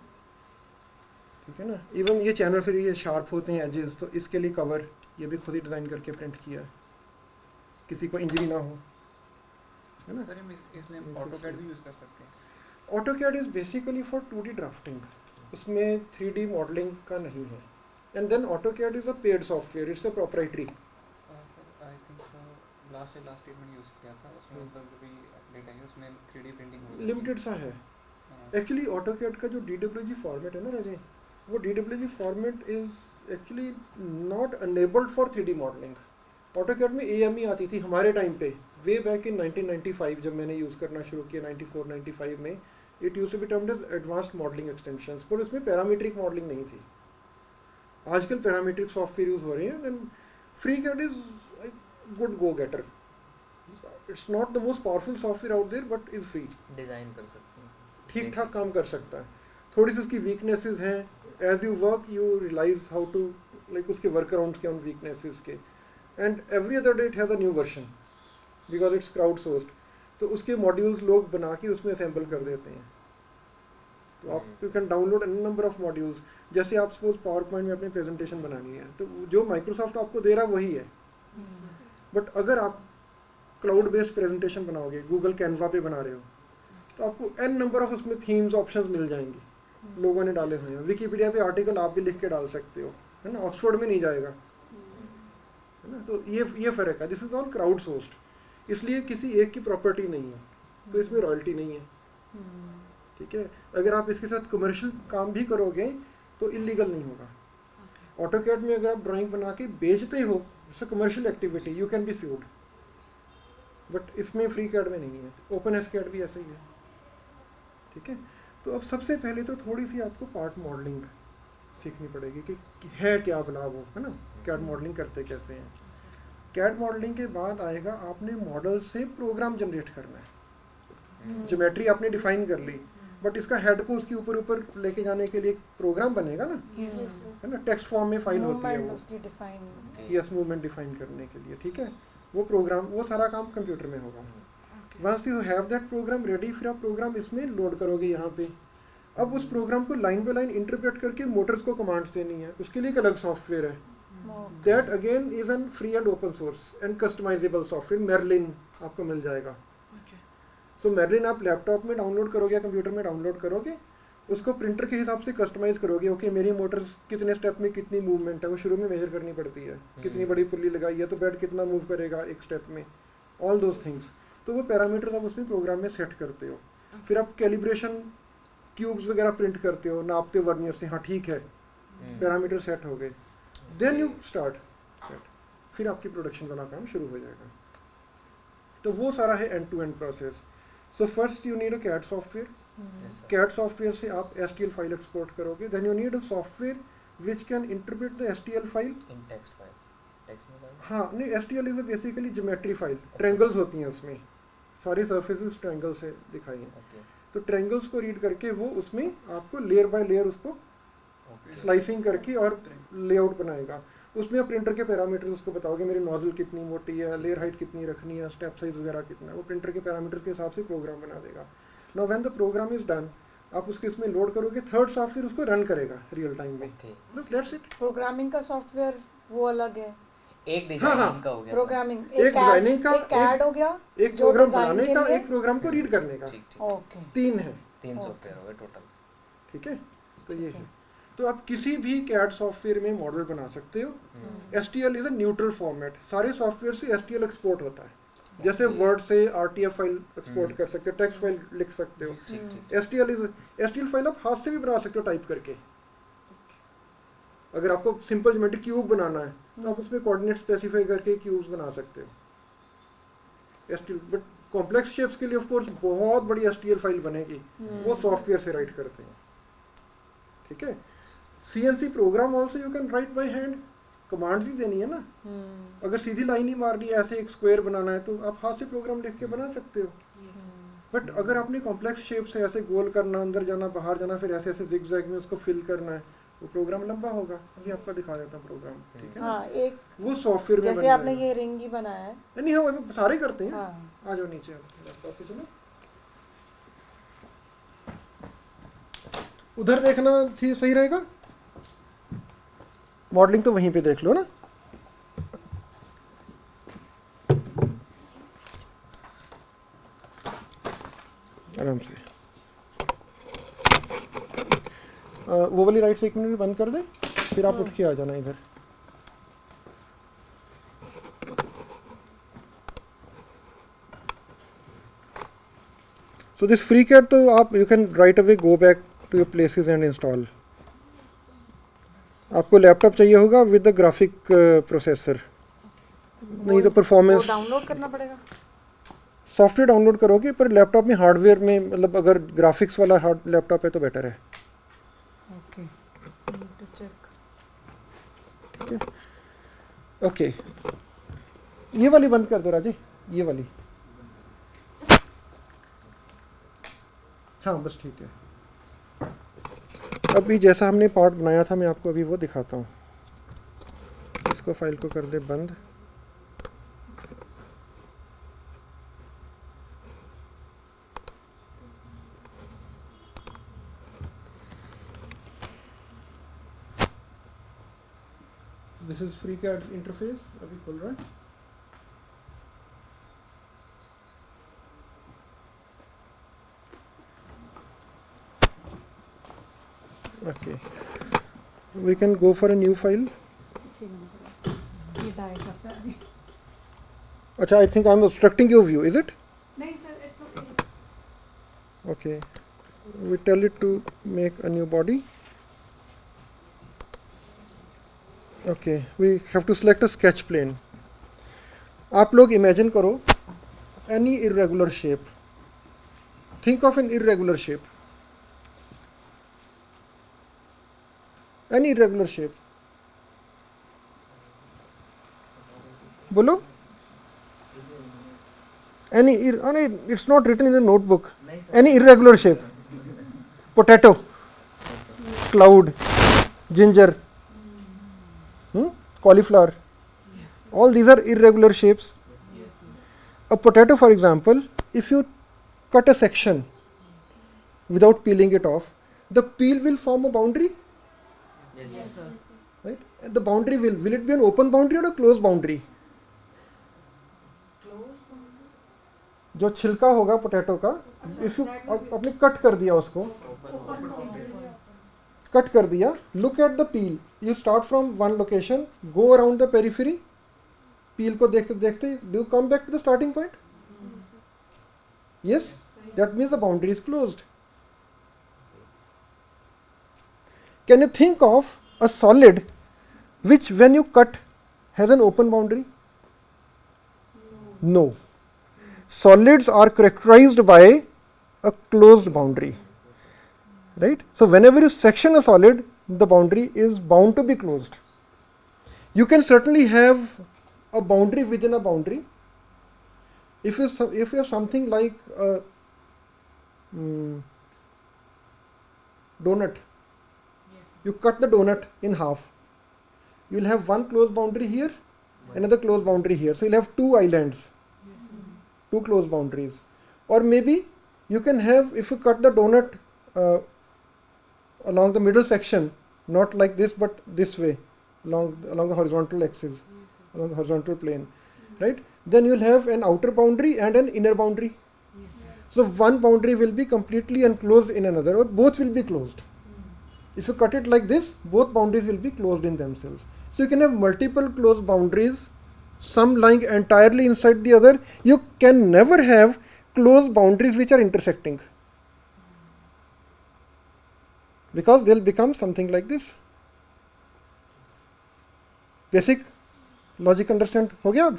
ठीक है ना। इवन ये चैनल फिर ये शार्प होते हैं एजेस, तो इसके लिए कवर ये भी खुद ही डिज़ाइन करके प्रिंट किया है, किसी को इंजरी ना हो, है ना। सर इसमें हम ऑटोकैड भी यूज़ कर सकते हैं। AutoCAD is basically for 2D drafting, उसमें 3D मॉडलिंग का नहीं है। And then AutoCAD is a paid software, it's a proprietary. Sir I think last year मैंने यूज़ किया था, उसमें मतलब जो भी अपडेट आई है उसमें 3D प्रिंटिंग लिमिटेड सा है। एक्चुअली ऑटोकैड का जो DWG फॉर्मेट है ना राजे, वो DWG format is actually not enabled for 3D modelling. AutoCAD में AME आती थी हमारे टाइम पे, वे बैक इन 1995 जब मैंने यूज़ करना शुरू किया 94-95 में। It use to be termed as advanced modelling extensions, पर उसमें पैरामीट्रिक मॉडलिंग नहीं थी। आजकल पैरामीट्रिक सॉफ्टवेयर यूज़ हो रहे हैं। Then FreeCAD is good go getter. It's not the most powerful software out there, but is free. Design कर सकते हैं, ठीक ठाक काम कर सकता है। थोड़ी सी उसकी वीकनेसेस हैं, as you work you realise how to like उसके वर्क अराउंड्स के, उन वीकनेसेस के। And every other day it has a new version because it's crowd sourced, तो उसके मॉड्यूल्स लोग बना के उसमें असेंबल कर देते हैं। तो आप you can download an number of modules. जैसे आप सपोज पावर पॉइंट में अपनी प्रेजेंटेशन बनानी है, तो जो माइक्रोसॉफ्ट आपको दे रहा है वही है। बट अगर आप क्लाउड बेस्ड प्रेजेंटेशन बनाओगे, गूगल कैनवा पे बना रहे हो, तो आपको एन नंबर ऑफ उसमें थीम्स ऑप्शंस मिल जाएंगे, लोगों ने डाले हुए हैं। विकिपीडिया पे आर्टिकल आप भी लिख के डाल सकते हो, है ना। ऑक्सफोर्ड में नहीं जाएगा, है ना। तो ये फ़र्क है। This is all crowd sourced, इसलिए किसी एक की प्रॉपर्टी नहीं है, तो इसमें रॉयल्टी नहीं है। ठीक है। अगर आप इसके साथ कमर्शियल काम भी करोगे तो इलीगल नहीं होगा। ऑटोकैड में अगर आप ड्राइंग बना के बेचते हो, it's commercial activity, you can be sued. But इसमें FreeCAD में नहीं है। OpenSCAD भी ऐसा ही है। ठीक है। तो अब सबसे पहले तो थोड़ी सी आपको पार्ट मॉडलिंग सीखनी पड़ेगी कि है क्या बना वो, है ना। कैड मॉडलिंग करते कैसे हैं। कैड मॉडलिंग के बाद आएगा आपने मॉडल से प्रोग्राम जनरेट करना है। ज्योमेट्री आपने डिफाइन कर ली, बट इसका हेड को उसके ऊपर ऊपर लेके जाने के लिए एक प्रोग्राम बनेगा ना, है ना। टेक्स्ट फॉर्म में फाइल होती है वो, उसकी डिफाइन, यस, मूवमेंट डिफाइन करने के लिए। ठीक है। वो प्रोग्राम, वो सारा काम कंप्यूटर में होगा। Once you have that program ready, फिर आप प्रोग्राम इसमें लोड करोगे यहाँ पे। अब उस प्रोग्राम को लाइन बाय लाइन इंटरप्रेट करके मोटर्स को कमांड्स देनी है, उसके लिए एक अलग सॉफ्टवेयर है। That again is an free and open source and customisable software. Marlin आपको मिल जाएगा। सो मेर्लिन आप लैपटॉप में डाउनलोड करोगे या कंप्यूटर में डाउनलोड करोगे, उसको प्रिंटर के हिसाब से कस्टमाइज करोगे। ओके, मेरी मोटर कितने स्टेप में कितनी मूवमेंट है, वो शुरू में मेजर करनी पड़ती है। कितनी बड़ी पुल्ली लगाई है तो बेड कितना मूव करेगा एक स्टेप में, ऑल दोज थिंग्स। तो वो पैरामीटर्स आप उसमें प्रोग्राम में सेट करते हो। फिर आप कैलिब्रेशन क्यूब्स वगैरह प्रिंट करते हो, नापते हो वर्नियर से, हाँ ठीक है, पैरामीटर सेट हो गए। देन यू स्टार्ट, फिर आपकी प्रोडक्शन वाला काम शुरू हो जाएगा। तो वो सारा है end to end process. So first you need a CAD software. CAD software से आप STL फाइल एक्सपोर्ट करोगे। Then you need a software which can interpret the STL file in text file, text में file. हाँ, नहीं, STL is basically geometry file. Triangles होती हैं उसमें, सारी सर्फेसेस ट्रायंगल से दिखाई हैं। तो ट्रायंगल्स को रीड करके वो उसमें आपको लेयर बाय लेयर उसको स्लाइसिंग करके और लेआउट बनाएगा। उसमें आप प्रिंटर के पैरामीटर उसको बताओगे, मेरी नोजल कितनी मोटी है, लेयर हाइट कितनी रखनी है, स्टेप साइज वगैरह कितना है, वो प्रिंटर के पैरामीटर के हिसाब से प्रोग्राम बना देगा। Now when the program is done, आप उसके इसमें लोड करोगे, थर्ड सॉफ्टवेयर उसको रन करेगा रियल टाइम में। बस दैट्स इट। प्रोग्रामिंग का सॉफ्टवेयर वो अलग है, एक डिजाइनिंग का हो गया। प्रोग्रामिंग एक डिजाइनिंग का, एक CAD हो गया, एक प्रोग्राम बनाने का, एक प्रोग्राम को रीड करने का। ठीक ओके, 3 है। 3 सॉफ्टवेयर हो गए टोटल। ठीक है, तो ये है। तो आप किसी भी CAD सॉफ्टवेयर में मॉडल बना सकते हो। STL is a neutral format, सारे सॉफ्टवेयर से STL एक्सपोर्ट होता है। जैसे वर्ड से RTF फाइल एक्सपोर्ट कर सकते हो, टेक्स्ट फाइल लिख सकते हो। STL फाइल आप हाथ से भी बना सकते हो टाइप करके। अगर आपको सिंपल ज्योमेट्री क्यूब बनाना है तो आप उसमें कोऑर्डिनेट स्पेसिफाई करके क्यूब्स बना सकते हो। STL, बट कॉम्प्लेक्स शेप्स के लिए ऑफ कोर्स बहुत बड़ी STL फाइल बनेगी, वो सॉफ्टवेयर से राइट करते हैं। ठीक है, CNC program also you can write by hand, commands ही देनी है ना। अगर सीधी लाइन ही मारनी है, ऐसे एक स्क्वायर बनाना है, तो आप हाथ से प्रोग्राम लिख के बना सकते हो। बट अगर आपने कॉम्प्लेक्स शेप से ऐसे गोल करना, अंदर जाना, बाहर जाना, फिर ऐसे ऐसे जिगजैग में उसको फिल करना है, वो प्रोग्राम लंबा होगा। अभी आपका दिखा देता हूँ प्रोग्राम। ठीक है, हाँ, एक वो सॉफ्टवेयर में जैसे आपने ये रिंग ही बनाया है। नहीं, हाँ वो सारे करते हैं। हाँ। आ जाओ नीचे, लैपटॉप पे चलो, उधर देखना सही रहेगा। मॉडलिंग तो वहीं पे देख लो ना। आराम से। वो वाली राइट से 1 मिनट बंद कर दे, फिर आप उठ के आ जाना इधर। So this FreeCAD तो आप you can right away go back to your places and install. आपको लैपटॉप चाहिए होगा विद द ग्राफिक प्रोसेसर, नहीं तो परफॉर्मेंस डाउनलोड करना पड़ेगा। सॉफ्टवेयर डाउनलोड करोगे, पर लैपटॉप में हार्डवेयर में, मतलब अगर ग्राफिक्स वाला हार्ड लैपटॉप है तो बेटर है। Okay, to check. ठीक है, ओके, ये वाली बंद कर दो राजे, ये वाली। हाँ बस ठीक है। अभी जैसा हमने पार्ट बनाया था, मैं आपको अभी वो दिखाता हूँ। इसको फाइल को कर दे बंद। दिस इज FreeCAD इंटरफेस, अभी खुल रहा है। Okay, we can go for a new file. अच्छा, I think I'm obstructing your view, is it? नहीं sir, it's okay. Okay, we tell it to make a new body. Okay, we have to select a sketch plane. आप लोग imagine करो any irregular shape. Think of an irregular shape. Any irregular shape. बोलो। It's not written in the notebook. Any irregular shape. Potato, cloud, ginger, cauliflower. All these are irregular shapes. A potato, for example, if you cut a section without peeling it off, the peel will form a boundary. Yes, sir. Right? And the boundary will it be an open boundary or a closed boundary? जो छिलका होगा potato का, if you आपने cut कर दिया उसको, cut कर दिया, look at the peel, you start from one location, go around the periphery, peel को देखते देखते do you come back to the starting point? Yes, that means the boundary is closed. Can you think of a solid which when you cut has an open boundary? No. Solids are characterized by a closed boundary, right? So whenever you section a solid, the boundary is bound to be closed. You can certainly have a boundary within a boundary. If you have something like a donut, You cut the donut in half. You will have one closed boundary here, another closed boundary here. So you'll have two islands, two closed boundaries. Or maybe you can have, if you cut the donut along the middle section, not like this but this way, along the horizontal axis, along the horizontal plane, right? Then you'll have an outer boundary and an inner boundary. So one boundary will be completely enclosed in another, or both will be closed. If you cut it like this, both boundaries will be closed in themselves. So you can have multiple closed boundaries, some lying entirely inside the other. You can never have closed boundaries which are intersecting, because they'll become something like this. Basic logic understand हो गया अब?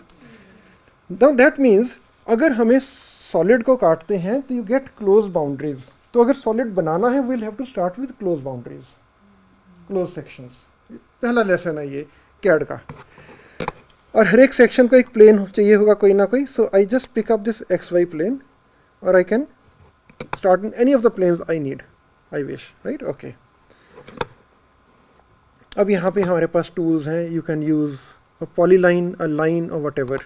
Now that means अगर हमें solid को काटते हैं तो you get closed boundaries. तो अगर solid बनाना है we'll have to start with closed boundaries, closed sections. पहला लेसन है ये CAD का. और हर एक सेक्शन को एक प्लेन चाहिए होगा कोई ना कोई. So I just pick up this XY plane, or I can start in any of the planes I need, I wish, right? Okay. अब यहाँ पे हमारे पास टूल्स हैं. You can use a polyline, a line or whatever.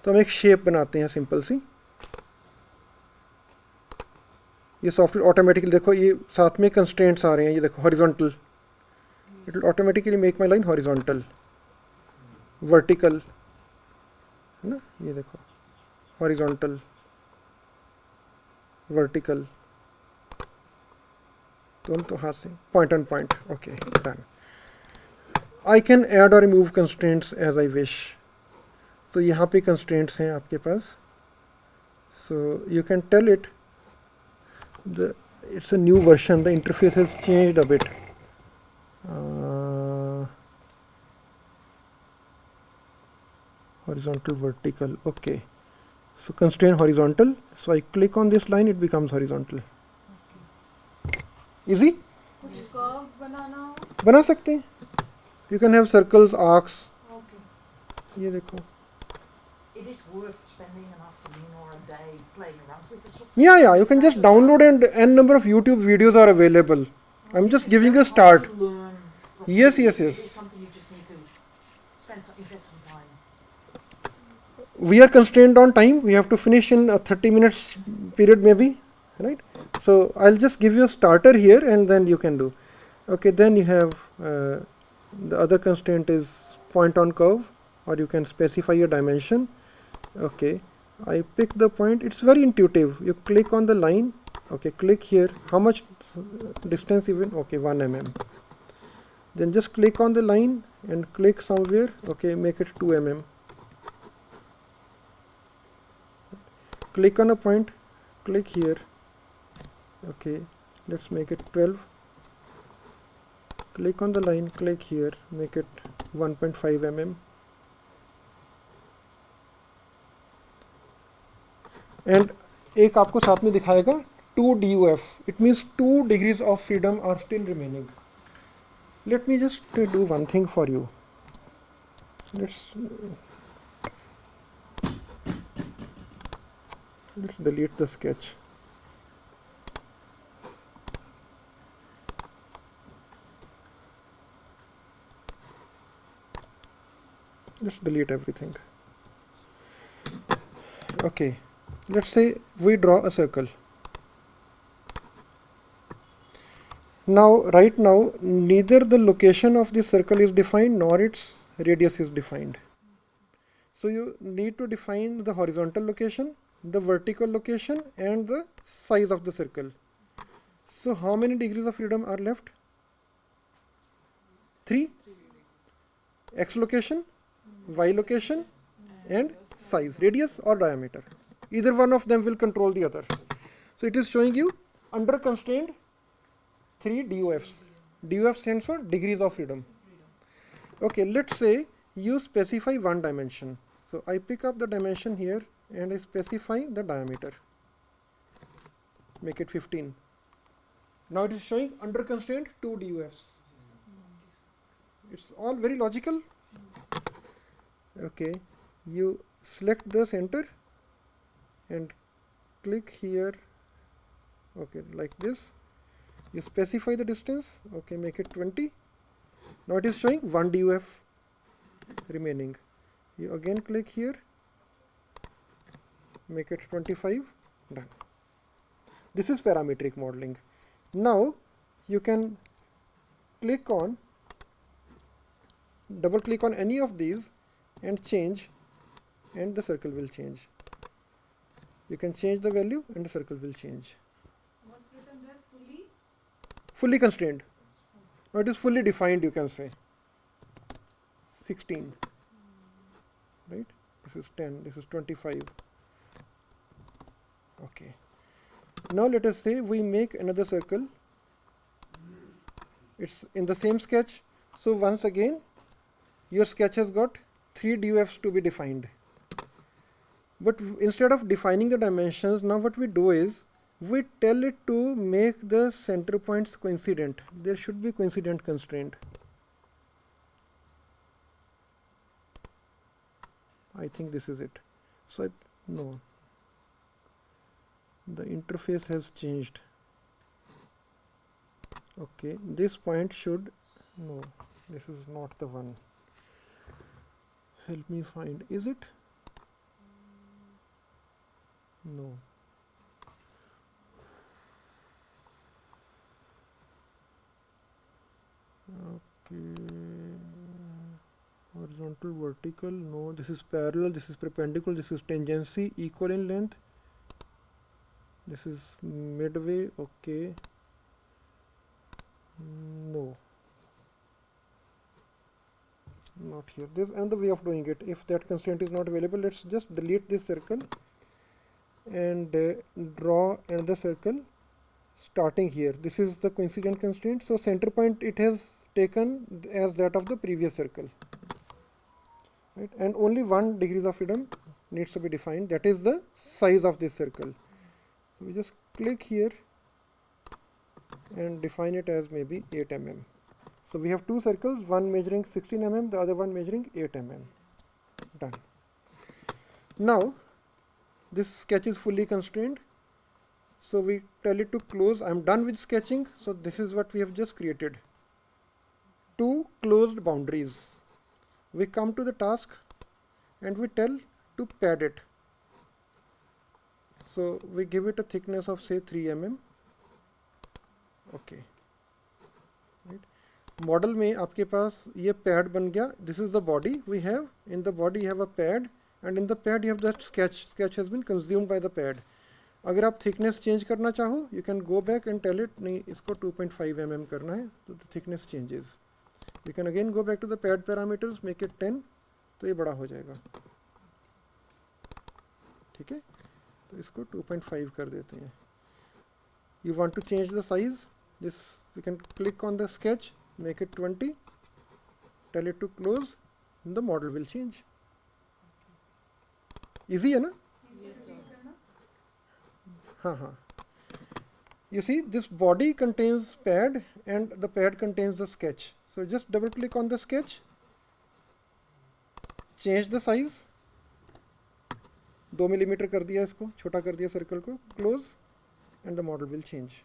तो हम एक shape बनाते हैं सिंपल सी. ये सॉफ्टवेयर ऑटोमेटिकली देखो ये साथ में कंस्ट्रेंट्स आ रहे हैं. ये देखो horizontal, it will automatically make my line horizontal, vertical, है ना. ये देखो हॉरिजॉन्टल, वर्टिकल, दोनों तो हाथ से point on point. Okay done. I can add और remove constraints as I wish. So यहाँ पे कंस्ट्रेंट्स हैं आपके पास. So you can tell it it's a new version, the interface has changed a bit. Horizontal, vertical, okay. So constrain horizontal, so I click on this line, it becomes horizontal. Easy? कुछ curve बनाना हो? बना सकते हैं. You can have circles, arcs. Okay. ये देखो. It is worth spending an afternoon or a day playing around with the software. Yeah, you can just download, and n number of YouTube videos are available. I'm just giving a start. Yes. It is something you just need to invest some time. We are constrained on time. We have to finish in a 30 minutes period maybe, right? So I'll just give you a starter here, and then you can do. Okay, then you have the other constraint is point on curve, or you can specify a dimension. Okay, I pick the point. It's very intuitive. You click on the line. Okay, click here. How much distance even? Okay, 1 mm. Then just click on the line and click somewhere. Okay, make it 2 mm. Click on a point. Click here. Okay, let's make it 12. Click on the line. Click here. Make it 1.5 mm. And एक आपको साथ में दिखाएगा 2 DUF. It means 2 degrees of freedom are still remaining. Let me just do one thing for you. Let's delete the sketch. Let's delete everything. Okay. Let's say we draw a circle. Now, right now, neither the location of the circle is defined nor its radius is defined. So you need to define the horizontal location, the vertical location, and the size of the circle. So how many degrees of freedom are left? 3. X location, Y location, and size, radius or diameter. Either one of them will control the other. So it is showing you under constraint 3 DUFs. DUF stands for degrees of freedom. Okay, let's say you specify one dimension. So I pick up the dimension here and I specify the diameter. Make it 15. Now it is showing under constraint 2 DUFs. It's all very logical. Okay, you select the center and click here. Okay, like this. You specify the distance. Okay, make it 20. Now it is showing 1 DUF remaining. You again click here, make it 25. Done. This is parametric modeling. Now you can double click on any of these and change, and the circle will change. You can change the value and the circle will change. What's written there? Fully constrained. Now it is fully defined, you can say. 16. Right? This is 10. This is 25. Okay. Now let us say we make another circle. It's in the same sketch. So once again, your sketch has got 3 DUFs to be defined. But instead of defining the dimensions, now what we do is we tell it to make the center points coincident. There should be coincident constraint. I think this is it. So no, the interface has changed. Okay, this point should, no, this is not the one. Help me find, is it? No. Okay, horizontal, vertical, no, this is parallel, this is perpendicular, this is tangency, equal in length, this is midway, okay, no, not here. There's another way of doing it. If that constraint is not available, let's just delete this circle and draw another circle starting here. This is the coincident constraint. So center point it has taken as that of the previous circle, right? And only 1 degree of freedom needs to be defined. That is the size of this circle. So we just click here and define it as maybe 8 mm. So we have 2 circles, one measuring 16 mm, the other one measuring 8 mm. Done. Now this sketch is fully constrained. So we tell it to close. I'm done with sketching. So this is what we have just created. 2 closed boundaries. We come to the task and we tell to pad it. So we give it a thickness of say 3 mm. Okay. Right. Model में आपके पास ये pad बन गया. This is the body we have. In the body you have a pad, and in the pad you have the sketch. Sketch has been consumed by the pad. अगर आप thickness change करना चाहो, you can go back and tell it नहीं इसको 2.5 mm करना है, तो the thickness changes. You can again go back to the pad parameters, make it 10, तो ये बड़ा हो जाएगा. ठीक है, तो इसको 2.5 कर देते हैं. You want to change the size, this you can click on the sketch, make it 20, tell it to close, and the model will change. Easy है ना? हाँ. You see this body contains pad and the pad contains the sketch. So just double click on the sketch, change the size, 2 mm कर दिया इसको, छोटा कर दिया circle को, close, and the model will change.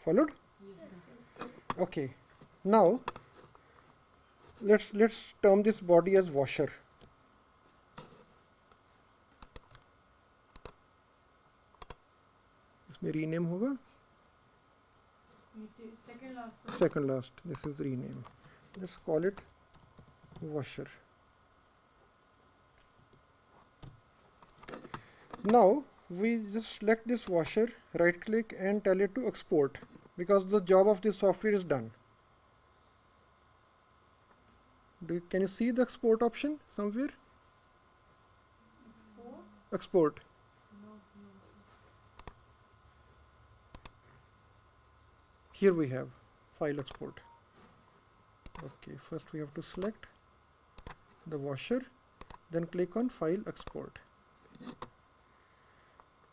Followed? Yes. Okay. Now let's term this body as washer. इसमें rename होगा. Second last. This is rename. Let's call it washer. Now we just select this washer, right click and tell it to export, because the job of this software is done. Can you see the export option somewhere? Export. Here we have file export. Okay, first we have to select the washer, then click on file export.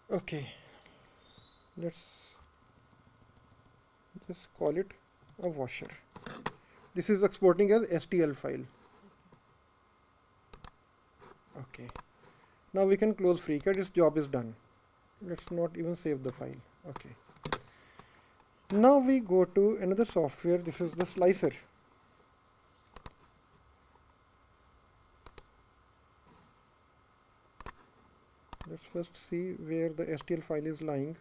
Okay, let's just call it a washer. This is exporting as STL file. Okay. Now we can close FreeCAD. Its job is done. Let's not even save the file. Okay. Now we go to another software. This is the slicer. Let's first see where the STL file is lying.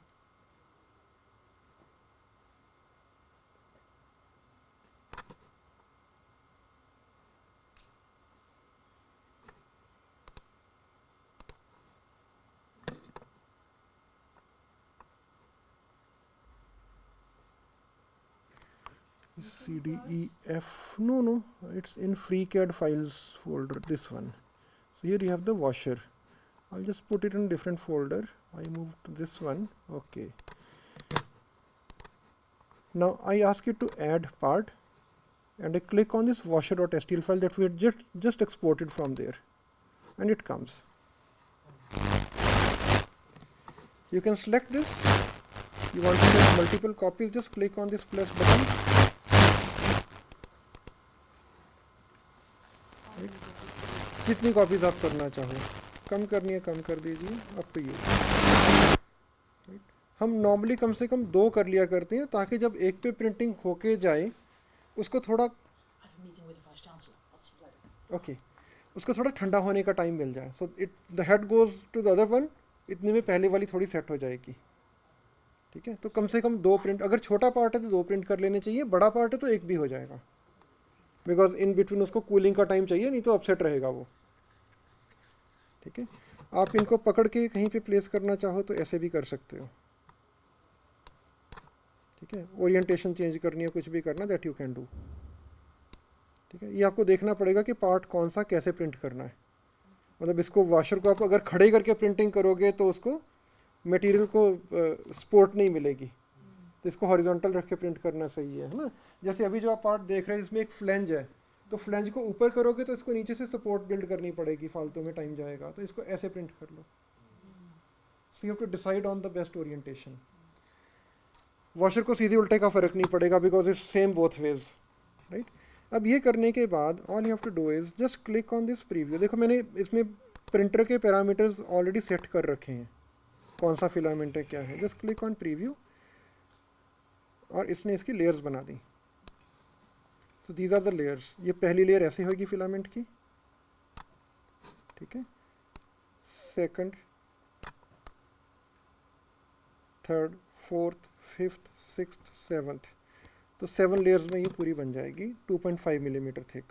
CDEF, no, it's in FreeCAD files folder, this one. So here you have the washer. I'll just put it in a different folder. I move to this one. Okay. Now I ask you to add part, and I click on this washer.stl file that we had just exported from there, and it comes. You can select this. You want to make multiple copies, just click on this plus button. जितनी copies आप करना चाहो, कम करनी है कम कर दीजिए, up to you. हम normally कम से कम 2 कर लिया करते हैं ताकि जब एक पे प्रिंटिंग होके जाए उसको थोड़ा ओके उसको थोड़ा ठंडा होने का टाइम मिल जाए। So it the head goes to the other one, इतने में पहले वाली थोड़ी सेट हो जाएगी। ठीक है, तो कम से कम 2 प्रिंट, अगर छोटा पार्ट है तो 2 प्रिंट कर लेने चाहिए, बड़ा पार्ट है तो 1 भी हो जाएगा, बिकॉज इन बिटवीन उसको कूलिंग का टाइम चाहिए, नहीं तो अपसेट रहेगा वो। ठीक है, आप इनको पकड़ के कहीं पे प्लेस करना चाहो तो ऐसे भी कर सकते हो। ठीक है, ओरिएंटेशन चेंज करनी है, कुछ भी करना, दैट यू कैन डू। ठीक है, ये आपको देखना पड़ेगा कि पार्ट कौन सा कैसे प्रिंट करना है। मतलब इसको वॉशर को आप अगर खड़े करके प्रिंटिंग करोगे तो उसको मटेरियल को सपोर्ट नहीं मिलेगी, तो इसको हॉरिजॉन्टल रख के प्रिंट करना सही है ना। जैसे अभी जो आप पार्ट देख रहे हैं इसमें एक फ्लेंज है, तो फ्लेंज को ऊपर करोगे तो इसको नीचे से सपोर्ट बिल्ड करनी पड़ेगी, फालतू में टाइम जाएगा, तो इसको ऐसे प्रिंट कर लो। So you have to decide on the best orientation. Washer को सीधे उल्टे का फ़र्क नहीं पड़ेगा because it's same both ways, right. अब ये करने के बाद all you have to do is just click on this preview. देखो मैंने इसमें प्रिंटर के पैरामीटर्स ऑलरेडी सेट कर रखे हैं, कौन सा फिलामेंट है क्या है। जस्ट क्लिक ऑन प्रीव्यू और इसने इसकी लेयर्स बना दी। तो दीज आर द लेयर्स। ये पहली लेयर ऐसी होगी फिलामेंट की, ठीक है, second, third, fourth, fifth, sixth, seventh, तो 7 लेयर्स में ये पूरी बन जाएगी 2.5 मिलीमीटर थिक।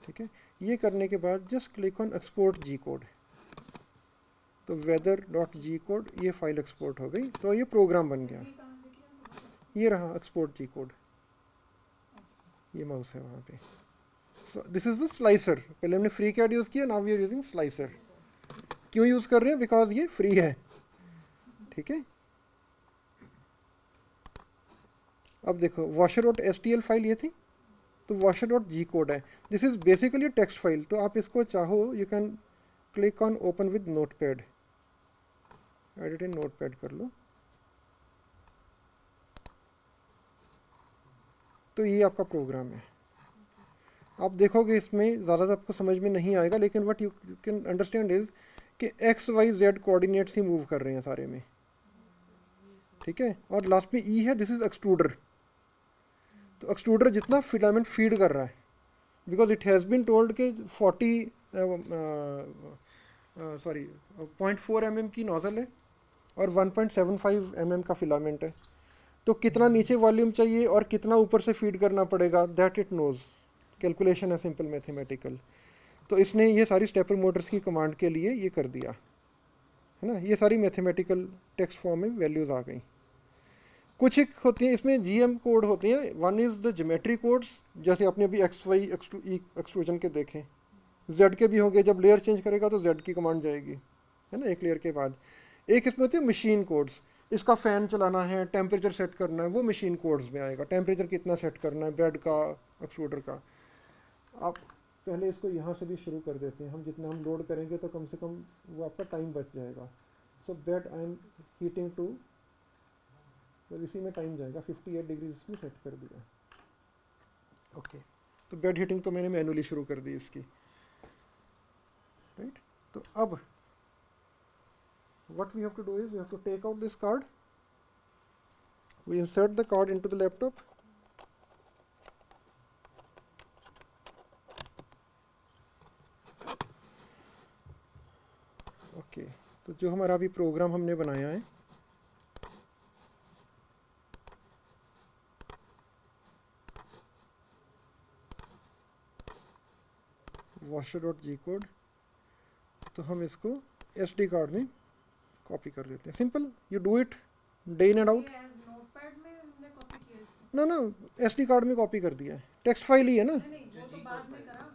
ठीक है, ये करने के बाद just click on export G code. तो weather.g कोड, ये फाइल एक्सपोर्ट हो गई, तो ये प्रोग्राम बन गया। ये रहा एक्सपोर्ट जी कोड, ये माउस है वहाँ पे। So this is the slicer. पहले हमने FreeCAD यूज़ किया, now we are using slicer. क्यों यूज़ कर रहे हैं? बिकॉज ये फ्री है। ठीक है, अब देखो washer.stl फाइल ये थी, तो washer.g कोड है। This is basically text file, तो आप इसको चाहो you can click on open with notepad, edit in notepad कर लो। तो ये आपका प्रोग्राम है। आप देखोगे इसमें ज़्यादा आपको समझ में नहीं आएगा, लेकिन what you can understand is कि XYZ कोऑर्डिनेट्स ही मूव कर रहे हैं सारे में। ठीक है, और लास्ट में E है, दिस इज एक्सट्रूडर। तो एक्सट्रूडर जितना फिलामेंट फीड कर रहा है, because it has been told कि 0.4 mm की नोज़ल है और 1.75 mm का फिलामेंट है, तो कितना नीचे वॉल्यूम चाहिए और कितना ऊपर से फीड करना पड़ेगा, दैट इट नोज़। कैलकुलेशन है सिंपल मैथमेटिकल। तो इसने ये सारी स्टेपर मोटर्स की कमांड के लिए ये कर दिया है ना। ये सारी मैथमेटिकल टेक्स्ट फॉर्म में वैल्यूज़ आ गई। कुछ एक होती हैं इसमें GM कोड होते हैं। One is the geometry codes, जैसे आपने अभी XY एक्सट्रूजन के देखें। Z के भी होंगे, जब लेयर चेंज करेगा तो Z की कमांड जाएगी, है ना, एक लेयर के बाद। एक इसमें होती है मशीन कोड्स, इसका फ़ैन चलाना है, टेम्परेचर सेट करना है, वो मशीन कोड्स में आएगा। टेम्परेचर कितना सेट करना है बेड का, एक्सट्रूडर का। आप पहले इसको यहाँ से भी शुरू कर देते हैं, हम जितना हम लोड करेंगे तो कम से कम वो आपका टाइम बच जाएगा। So bed I am heating to, तो इसी में टाइम जाएगा। 58 डिग्री इसमें सेट कर दिया। ओके, तो बेड हीटिंग तो मैंने मैनुअली शुरू कर दी इसकी, राइट। तो अब what we have to do is we have to take out this card, we insert the card into the laptop, okay. तो जो हमारा अभी प्रोग्राम हमने बनाया है, washer.g कोड, तो हम इसको SD कार्ड में कॉपी कर देते हैं। Simple, you do it day in and out. Notepad में हमने कॉपी किया इसको। ना ना, SD कार्ड में कॉपी कर दिया है, टेक्स्ट फाइल ही है ना नहीं, वो तो बाद में करा।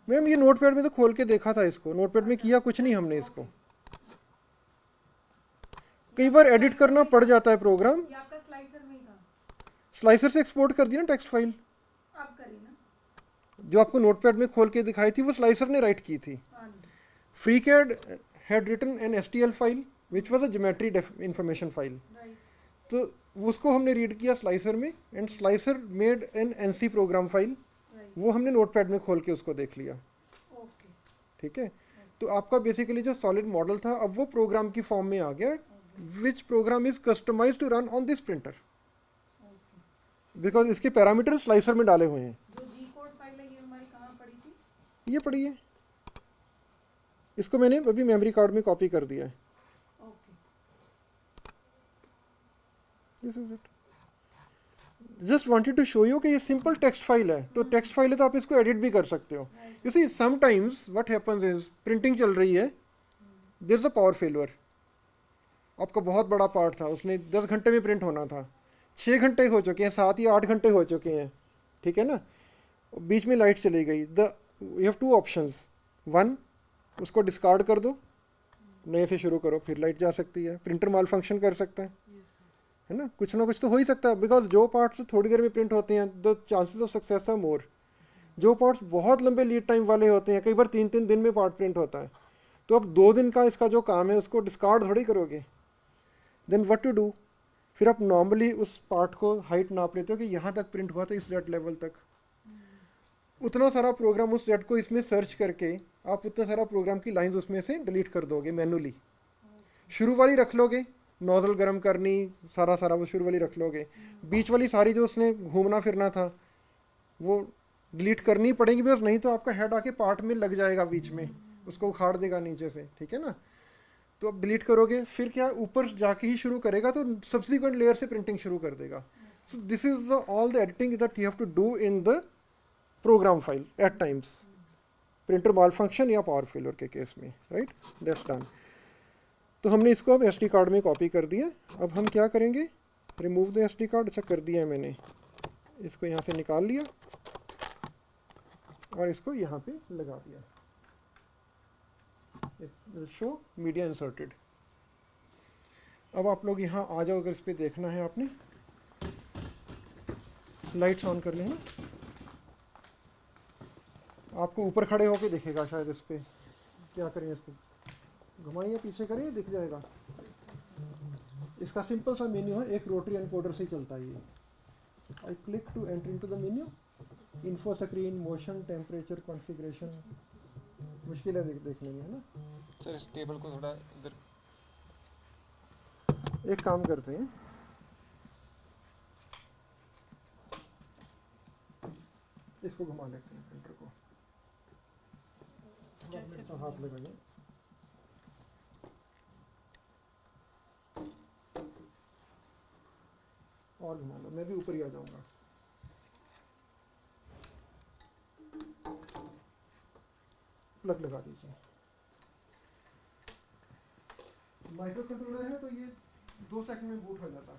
मैम। ये नोटपैड में तो खोल के देखा था इसको, नोटपैड में किया कुछ नहीं हमने इसको। कई बार एडिट करना पड़ जाता है प्रोग्राम। ये आपका स्लाइसर में ही था। स्लाइसर से एक्सपोर्ट कर दिया ना टेक्स्ट फाइल, आप करी ना। जो आपको नोटपैड में खोल के दिखाई थी वो स्लाइसर ने राइट की थी। हाँ जी। FreeCAD had written an STL file which was a geometry information file, right. तो उसको हमने रीड किया स्लाइसर में, and slicer made an NC program file, right. वो हमने नोटपैड में खोल के उसको देख लिया। ओके। ठीक है, तो आपका बेसिकली जो सॉलिड मॉडल था अब वो प्रोग्राम की फॉर्म में आ गया, which program is customised to run on this printer, because इसके पैरामीटर स्लाइसर में डाले हुए हैं। जो जी कोड फाइल है ये हमारी कहाँ पड़ी थी? ये पड़ी है, इसको मैंने अभी मेमोरी कार्ड में कॉपी कर दिया है। Okay. This is it. Just wanted to show you कि ये सिंपल टेक्स्ट फाइल है, तो टेक्स्ट फाइल है तो आप इसको एडिट भी कर सकते हो। You see sometimes what happens is printing चल रही है, there is a power failure. आपका बहुत बड़ा पार्ट था, उसने 10 घंटे में प्रिंट होना था, 6 घंटे हो चुके हैं, 7 या 8 घंटे हो चुके हैं, ठीक है ना। बीच में लाइट चली गई, यू हैव 2 ऑप्शंस। 1, उसको डिस्कार्ड कर दो, नए से शुरू करो, फिर लाइट जा सकती है, प्रिंटर माल फंक्शन कर सकता है ना, कुछ ना कुछ तो हो ही सकता है। बिकॉज जो पार्ट्स थोड़ी देर में प्रिंट होते हैं the chances of success are more. जो पार्ट्स बहुत लंबे लीड टाइम वाले होते हैं, कई बार 3-3 दिन में पार्ट प्रिंट होता है, तो अब 2 दिन का इसका जो काम है उसको डिस्कार्ड थोड़ी करोगे। देन व्हाट टू डू, फिर आप नॉर्मली उस पार्ट को हाइट नाप लेते हो कि यहाँ तक प्रिंट हुआ था, इस जेड लेवल तक। उतना सारा प्रोग्राम उस जेड को इसमें सर्च करके आप उतना सारा प्रोग्राम की लाइंस उसमें से डिलीट कर दोगे मैनुअली। शुरू वाली रख लोगे, नोजल गर्म करनी, सारा वो शुरू वाली रख लोगे। बीच वाली सारी जो उसने घूमना फिरना था वो डिलीट करनी पड़ेगी, बिकॉज नहीं तो आपका हेड आके पार्ट में लग जाएगा बीच में, उसको उखाड़ देगा नीचे से, ठीक है ना। तो अब डिलीट करोगे, फिर क्या ऊपर जाके ही शुरू करेगा, तो सब्सिक्वेंट लेयर से प्रिंटिंग शुरू कर देगा। So this is all the editing that you have to do in the program file at times, printer malfunction या पावर फेलियर के केस में, राइट। That's done. तो हमने इसको अब SD कार्ड में कॉपी कर दिया। अब हम क्या करेंगे, रिमूव द SD कार्ड। अच्छा कर दिया है मैंने, इसको यहाँ से निकाल लिया और इसको यहाँ पे लगा दिया। Show media inserted. अब आप लोग यहाँ आ जाओ, अगर इस पर देखना है आपने, लाइट्स ऑन कर लेना। आपको ऊपर खड़े होके दिखेगा शायद इस पे। क्या करें, इसको घुमाइए, पीछे करिए, दिख जाएगा। इसका सिंपल सा मेन्यू है, एक रोटरी एनकोडर से ही चलता है ये। I click to enter into the menu, info screen, motion, temperature, configuration. मुश्किल है देखने में, है ना। सर इस टेबल को थोड़ा इधर, एक काम करते हैं, इसको घुमा लेते हैं प्रिंटर को, थोड़ा हाथ लगाइए। और घुमा लो, मैं भी ऊपर ही आ जाऊंगा। प्लग लगा दीजिए। माइक्रो कंट्रोलर है तो ये 2 सेकंड में बूट हो जाता है,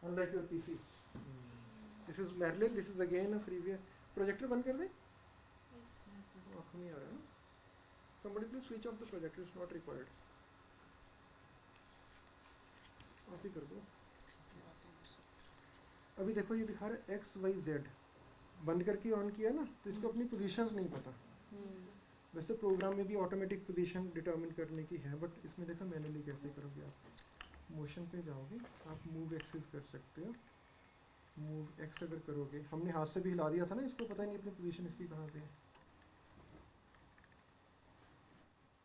unlike your PC। This is Merlin, this is again a freeware. Projector बंद कर दें, आँख नहीं आ रहा है ना। somebody please switch off the projector, it's not required। आप ही कर दो। अभी देखो ये दिखा रहा है XYZ, बंद करके ऑन किया ना, तो इसको अपनी पोजीशंस नहीं पता। वैसे प्रोग्राम में भी ऑटोमेटिक पोजीशन डिटरमिन करने की है, बट इसमें देखो मैनुअली कैसे करोगे आप। मोशन पे जाओगे, आप मूव एक्सिस कर सकते हो, मूव एक्स अगर करोगे, हमने हाथ से भी हिला दिया था ना इसको, पता ही नहीं अपनी पोजीशन इसकी कहाँ पे है।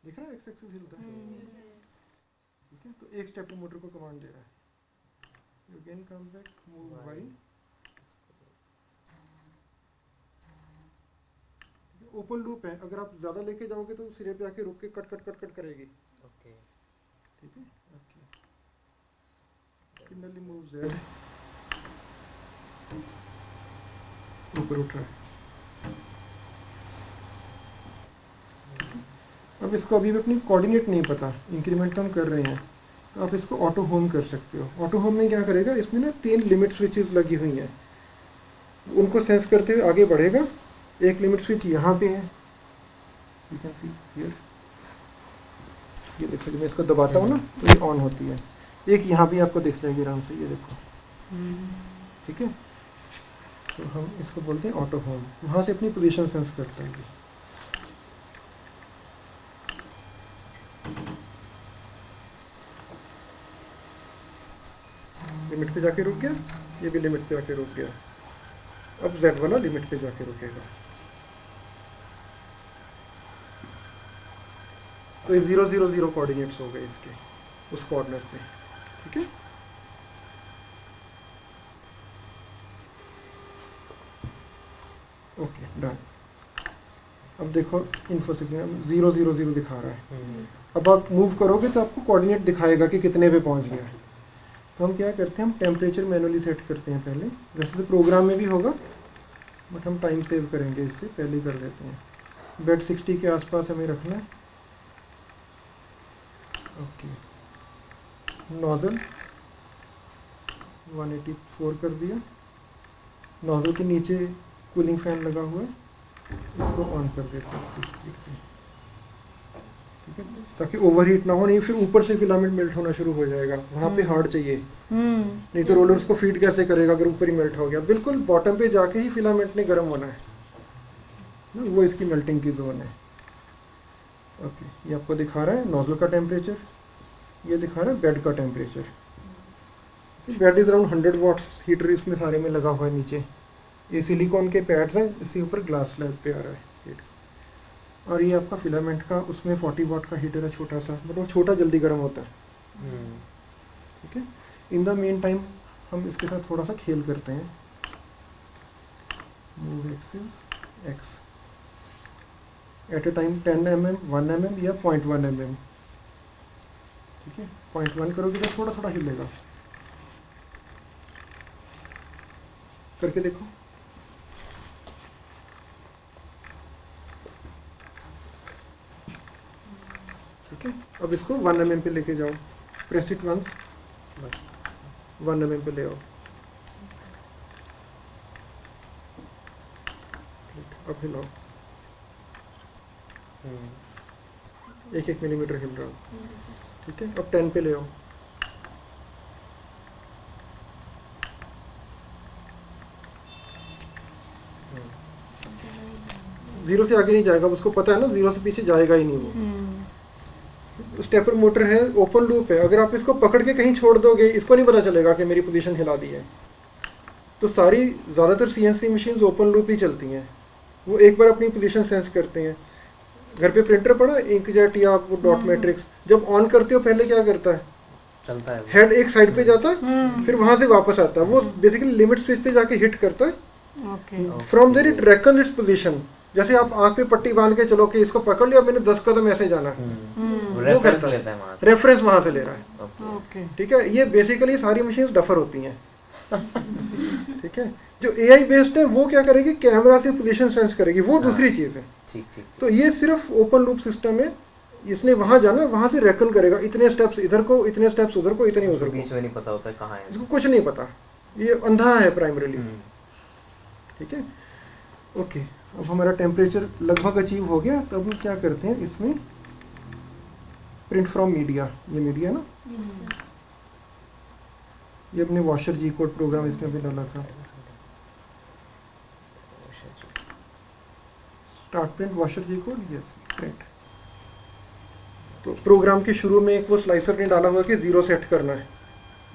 दिख रहा है एक्स एक्सिस हिलता है, ठीक है। तो एक स्टेपर मोटर को कमांड दे रहा है, you again come back, move Y. Open loop है, अगर आप ज़्यादा लेके जाओगे तो सिरे पे आके रुक के कट कट कट कट करेगी, ओके ठीक है। ओके, सिमिलरली मूव जेड, ऊपर उठ रहा है। अब इसको अभी भी अपनी कोऑर्डिनेट नहीं पता, इंक्रीमेंट तो हम कर रहे हैं, तो आप इसको ऑटो होम कर सकते हो। ऑटो होम में क्या करेगा, इसमें ना 3 लिमिट स्विचेस लगी हुई हैं, उनको सेंस करते हुए आगे बढ़ेगा। एक लिमिट स्विच यहाँ पे है, यू कैन सी हियर, ये देखो जब मैं इसको दबाता हूँ ना तो ये ऑन होती है। एक यहाँ भी आपको दिख जाएगी आराम से, ये देखो, ठीक है। तो हम इसको बोलते हैं ऑटो होम, वहाँ से अपनी पोजीशन सेंस करता है। लिमिट पे जाके रुक गया, ये भी लिमिट पे जाके रुक गया। अब Z वाला लिमिट पे जाके रुकेगा। तो ये 0 0 0 कोऑर्डिनेट्स हो गए इसके उस कोऑर्डिनेट पे, ठीक है। Okay done. अब देखो इन्फो सिग्नल 0 0 0 दिखा रहा है। अब आप मूव करोगे तो आपको कोऑर्डिनेट दिखाएगा कि कितने पे पहुंच गया। तो हम क्या करते हैं, हम टेम्परेचर मैनुअली सेट करते हैं पहले। वैसे तो प्रोग्राम में भी होगा बट हम टाइम सेव करेंगे, इससे पहले ही कर देते हैं। बेड 60 के आसपास हमें रखना है। ओके, नोजल 184 कर दिया। नोजल के नीचे कूलिंग फैन लगा हुआ है, इसको ऑन कर देते हैं स्पीड पे, ठीक है, ताकि ओवरहीट ना हो। नहीं फिर ऊपर से फिलामेंट मेल्ट होना शुरू हो जाएगा, वहाँ पे हार्ड चाहिए, नहीं तो रोलर उसको फीड कैसे करेगा अगर ऊपर ही मेल्ट हो गया। बिल्कुल बॉटम पे जाके ही फिलामेंट ने गर्म होना है, वो इसकी मेल्टिंग की जोन है। ओके, ये आपको दिखा रहा है नोजल का टेम्परेचर, ये दिखा रहा है बेड का temperature. Bed is around 100 watts, heater इसमें सारे में लगा हुआ है नीचे। ये सिलिकॉन के पैड्स हैं, इसके ऊपर ग्लास स्लैब पे आ रहा है हीट। और ये आपका फिलामेंट का, उसमें 40 वाट का हीटर है छोटा सा, बट वो छोटा जल्दी गर्म होता है, ठीक है। इन द मेन टाइम हम इसके साथ थोड़ा सा खेल करते हैं। Move axis X at a time 10 mm, 1 mm या 0.1 mm, ठीक है। 0.1 करोगे तो थोड़ा थोड़ा हिलेगा, करके देखो। ठीक है, अब इसको 1 mm पे लेके जाओ, प्रेस इट वंस, 1 mm पे ले आओ। अब हिलाओ, 1-1 मिलीमीटर हिल रहा है, ठीक है। अब 10 पे ले आओ, जीरो से आगे नहीं जाएगा, उसको पता है ना जीरो से पीछे जाएगा ही नहीं वो। स्टेपर मोटर है, ओपन लूप है, अगर आप इसको पकड़ के कहीं छोड़ दोगे इसको नहीं पता चलेगा कि मेरी पोजीशन हिला दी है। तो सारी ज़्यादातर CNC मशीन्स ओपन लूप ही चलती हैं, वो एक बार अपनी पोजीशन सेंस करते हैं। घर पे प्रिंटर पड़ा इंकजेट या डॉट मैट्रिक्स, जब ऑन करते हो पहले क्या करता है, चलता है, हेड एक साइड पे जाता है, फिर वहां से वापस आता है, वो बेसिकली लिमिट स्विच पे जाके हिट करता है। From there it reckon its position. जैसे आप आंख पे पट्टी बांध के चलो कि इसको पकड़ लिया मैंने, 10 कदम ऐसे जाना है, रेफरेंस लेता है वहाँ से, रेफरेंस वहां से ले रहा है, ओके, ठीक है। ये बेसिकली सारी मशीन डफर होती हैं, ठीक है। जो AI बेस्ड है वो क्या करेगी, कैमरा से पोजीशन सेंस करेगी, वो दूसरी चीज़ है, ठीक ठीक। तो ये सिर्फ ओपन लूप सिस्टम है। इसने वहां जाना, वहां से रेकन करेगा, इतने स्टेप्स इधर को, इतने स्टेप्स उधर को, इतने उधर को, बीच में नहीं पता होता है कहाँ है, इसको कुछ नहीं पता, ये अंधा है प्राइमरीली, ठीक है। ओके, अब हमारा टेम्परेचर लगभग अचीव हो गया, तो अब हम क्या करते हैं, इसमें प्रिंट फ्रॉम मीडिया, ये मीडिया ना, ये अपने वॉशर जी कोड प्रोग्राम इसमें भी डाला था। स्टार्ट प्रिंट वॉशर जी कोड, यस प्रिंट। तो प्रोग्राम के शुरू में एक वो स्लाइसर ने डाला हुआ कि 0 सेट करना है,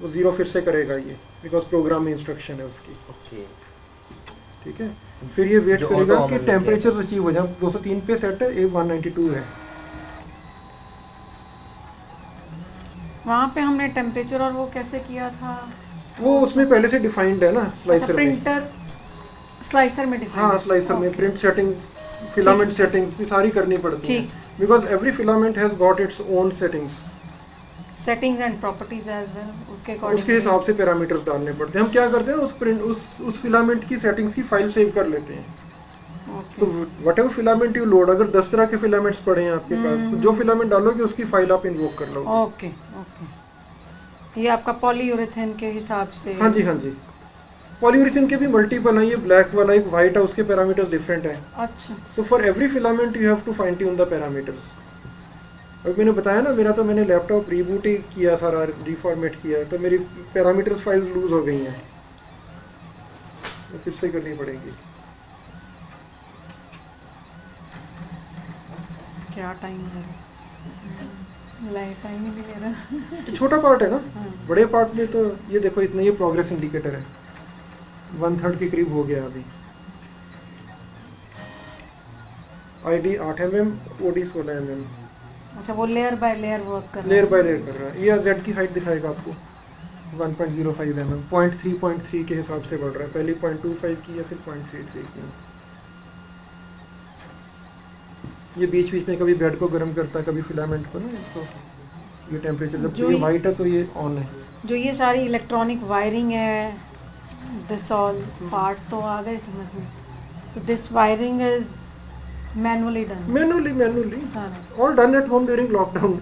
वो 0 फिर से करेगा ये, बिकॉज प्रोग्राम में इंस्ट्रक्शन है उसकी। ओके ठीक है, फिर ये वेट जो करेगा auto कि हमने टेम्परेचर अचीव हो जाए। 203 पे सेट है, 192 है। वहाँ पे हमने टेम्परेचर और वो कैसे किया था? वो उसमें पहले से डिफाइंड है ना अच्छा, स्लाइसर में। प्रिंटर स्लाइसर में डिफाइन। हाँ, स्लाइसर में प्रिंट सेटिंग, फिलामेंट सेटिंग्स ये सारी करनी पड़ती है, ठीक। Because every filament has got its own settings. Settings and properties as well, उसके उसके अकॉर्डिंग हिसाब से पैरामीटर्स डालने पड़ते हैं। हम क्या करते हैं, उस फिलामेंट की सेटिंग्स की फाइल सेव कर लेते हैं। तो what ever filament you load, अगर 10 तरह के फिलामेंट्स पड़े हैं आपके पास, तो जो फिलामेंट डालोगे उसकी फाइल आप इन्वोक कर लोगे। Okay okay. ये आपका पॉलीयूरेथेन के हिसाब से? हाँ जी हाँ जी। पॉलीयूरेथेन के भी मल्टीपल हैं, ये ब्लैक वाला एक वाइट है, उसके पैरामीटर्स डिफरेंट हैं। अच्छा। तो for every filament you have to fine tune the parameters. अब मैंने बताया ना, मेरा तो मैंने लैपटॉप रीबूट ही किया, सारा रीफॉर्मेट किया, तो मेरी पैरामीटर्स फाइल लूज हो गई हैं, तो फिर से करनी पड़ेगी। क्या टाइम है, टाइम ही नहीं ले रहा। तो छोटा पार्ट है ना, हाँ। बड़े पार्ट में तो ये देखो इतना, ये प्रोग्रेस इंडिकेटर है, 1/3 के करीब हो गया अभी। ID 8 mm, OD 16 mm। अच्छा, वो लेयर बाय लेयर वर्क कर रहा है। लेयर बाय लेयर कर रहा है। ये Z की हाइट दिखाएगा आपको 1.05 mm, 0.3 के हिसाब से बढ़ रहा है। पहले 0.25 की या फिर 0.33 की। ये बीच बीच में कभी बेड को गर्म करता है, कभी फिलामेंट को ना, इसको ये टेम्परेचर जब जो ये ये- वाइट है तो ये ऑन है। जो ये सारी इलेक्ट्रॉनिक वायरिंग है, दिस ऑल पार्ट्स तो आ गए समझ में। So this wiring is manually done? Manually हाँ। All done at home during lockdown.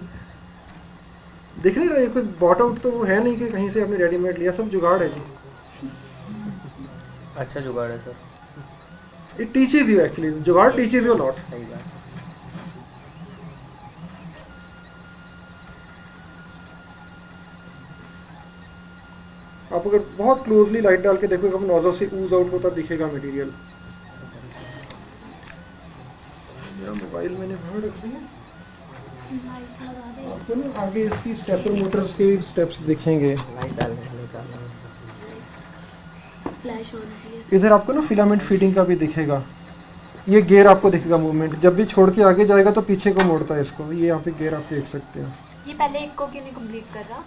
दिख नहीं रहा, ये कोई बॉट आउट तो वो है नहीं कि कहीं से आपने रेडीमेड लिया, सब जुगाड़ है जी। अच्छा जुगाड़ है sir. It teaches you actually, जुगाड़ टीचेस यू लॉट। सही बात। आप अगर बहुत क्लोजली लाइट डाल के देखोगे, अब नोजल से ऊज आउट होता दिखेगा मटेरियल। मेरा मोबाइल मैंने बाहर रख दिया, आपको ना आगे इसकी स्टेपर मोटर्स के स्टेप्स दिखेंगे। लाइट डालने के लिए डालना। फ्लैश ऑन किया। इधर आपको ना फिलामेंट फीडिंग का भी दिखेगा। ये गियर आपको दिखेगा मूवमेंट, जब भी छोड़ के आगे जाएगा तो पीछे को मोड़ता है इसको। ये यहाँ पे गियर आप देख सकते हैं। ये पहले एक को क्यों नहीं कंप्लीट कर रहा?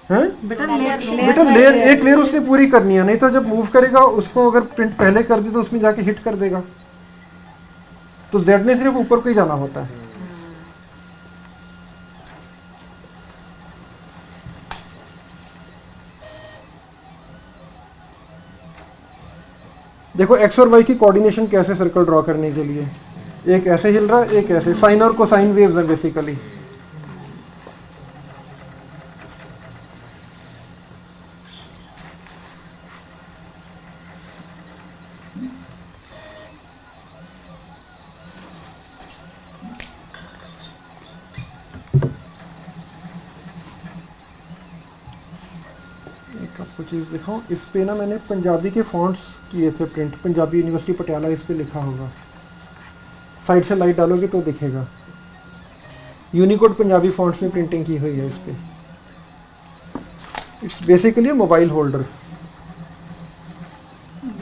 हैं बेटा बेटा लेयर, एक लेयर उसने पूरी करनी है, नहीं तो जब मूव करेगा उसको अगर प्रिंट पहले कर दी तो उसमें जाके हिट कर देगा। तो जेड ने सिर्फ ऊपर को ही जाना होता है। देखो एक्स और वाई की कोऑर्डिनेशन कैसे सर्कल ड्रॉ करने के लिए, एक ऐसे हिल रहा है, एक ऐसे। साइन और कोसाइन वेव्स हैं बेसिकली। एक आपको चीज़ दिखाऊं, इस पे ना मैंने पंजाबी के फॉन्ट्स किए थे प्रिंट। पंजाबी यूनिवर्सिटी पटियाला इस पे लिखा होगा, साइड से लाइट डालोगे तो दिखेगा। यूनिकोड पंजाबी फॉन्ट्स में प्रिंटिंग की हुई है इस पे। It's basically a mobile holder.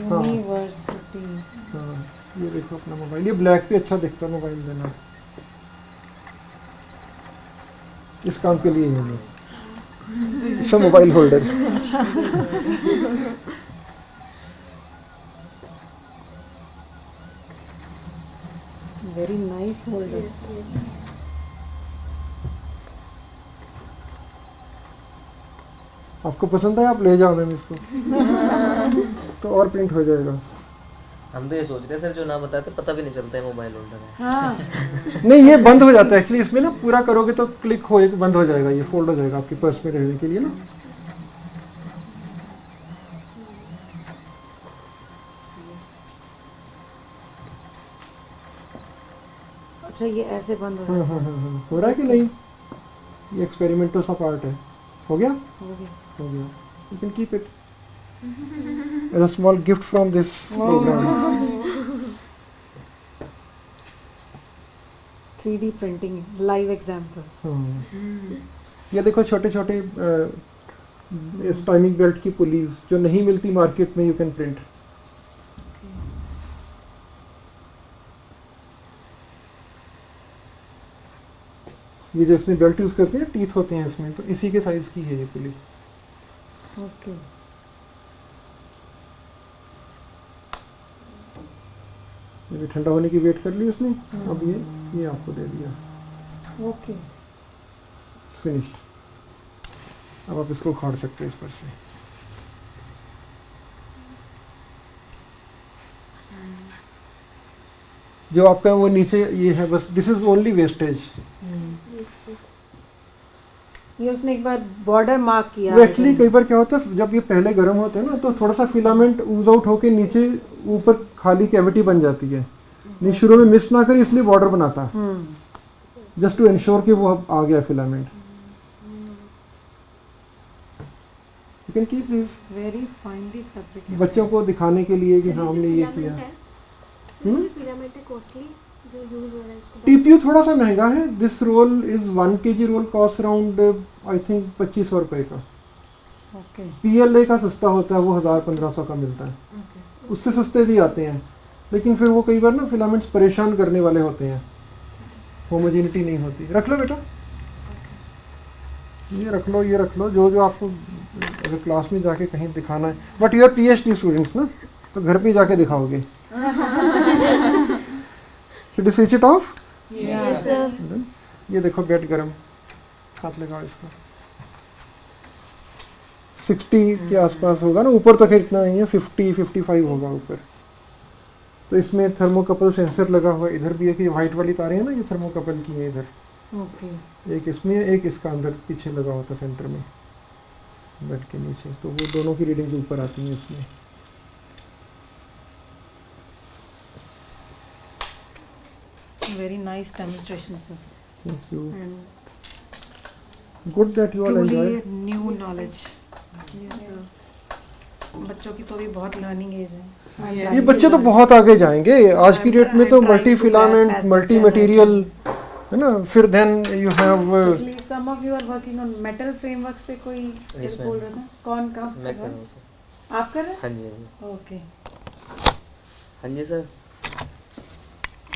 University. हाँ, ये देखो अपना मोबाइल, ये ब्लैक पे अच्छा दिखता है मोबाइल देना। इस काम के लिए है ये, it's a mobile holder. Very nice holder. आपको पसंद है, आप ले जाओ मैम इसको तो और प्रिंट हो जाएगा। हम तो ये सोच रहे सर, जो ना बताते पता भी नहीं चलता है मोबाइल होल्डर है। हाँ। नहीं, ये बंद हो जाता है एक्चुअली। इसमें ना पूरा करोगे तो क्लिक हो एक बंद हो जाएगा, ये फोल्ड हो जाएगा आपकी पर्स में रहने के लिए ना। अच्छा, ये ऐसे बंद हो हाँ जाता हाँ हाँ हाँ, हो रहा है कि नहीं? ये एक्सपेरिमेंटल सा पार्ट है। हो गया? है। हो गया। हो गया। You can keep it as a small gift from this program. 3D printing live example. हाँ। ये देखो छोटे छोटे इस टाइमिंग बेल्ट की पुलीज जो नहीं मिलती मार्केट में, यू कैन प्रिंट। ये जो इसमें बेल्ट यूज करते हैं, टीथ होते हैं इसमें, तो इसी के साइज की है ये पुली। ओके ये ठंडा होने की वेट कर ली उसने, अब ये आपको दे दिया, ओके फिनिश्ड। अब आप इसको उखाड़ सकते हैं इस पर से। जो आपका वो नीचे ये है, बस दिस इज ओनली वेस्टेज। ये उसने एक बार बॉर्डर मार्क किया वो एक्चुअली कई बार क्या होता है, जब ये पहले गर्म होते हैं ना, तो थोड़ा सा फिलामेंट ऊज आउट होके नीचे ऊपर खाली कैविटी बन जाती है। नहीं, शुरू में मिस ना करे इसलिए बॉर्डर बनाता है, जस्ट टू इंश्योर कि वो अब आ गया filament. You can keep this, very finally fabricated. बच्चों को दिखाने के लिए कि हाँ हमने ये किया। फिलामेंट है कॉस्टली जो यूज हो रहा है इसको। टीपीयू थोड़ा सा महंगा है। This roll is 1 kg roll cost around I think 2500 रुपए का। ओके पीएलए का सस्ता होता है, वो 1000-1500 का मिलता है। उससे सस्ते भी आते हैं, लेकिन फिर वो कई बार ना फिलामेंट्स परेशान करने वाले होते हैं, होमोजेनिटी नहीं होती। रख लो बेटा, ये रख लो, ये रख लो, जो जो आपको अगर क्लास में जाके कहीं दिखाना है। But you are PhD students ना, तो घर पे जाके दिखाओगे। Should I switch it off? Yes, sir. ये देखो बेड गरम, हाथ लगाओ इसको। 60 के आसपास होगा ना, ऊपर तो खैर इतना नहीं है, 50-55 होगा ऊपर। तो इसमें थर्मोकपल सेंसर लगा हुआ है। इधर भी है कि वाइट वाली तारें हैं ना, ये थर्मोकपल की है इधर। ओके एक इसमें, एक इसका अंदर पीछे लगा होता है सेंटर में बेड के नीचे, तो वो दोनों की रीडिंग ऊपर आती है इसमें। Very nice demonstration sir, thank you, and good that you all enjoy. Truly new knowledge. बच्चों की तो भी बहुत लर्निंग एज है। ये बच्चे तो बहुत आगे जाएंगे आज की डेट में, तो मल्टी फिलामेंट, मल्टी मटेरियल है ना। फिर then you have some of you are working on metal frameworks पे, कोई Yes, बोल रहा था कौन का मैं कर रहा हूँ सर। आप कर रहे हाँ जी, हाँ जी, हैं? ओके हाँ जी सर।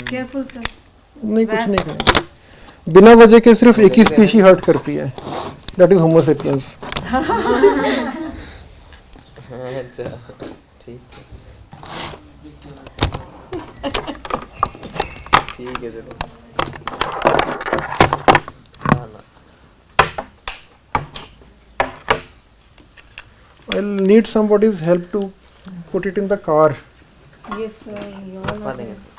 Careful sir. नहीं, कुछ नहीं करेंगे। बिना वजह के सिर्फ एक ही स्पीशी हर्ट करती है, दैट इज होमोसेपियंस। अच्छा ठीक है, ठीक है सर। हाँ ना, I'll need somebody's help to put it in the car. Yes sir, you all पा देंगे sir.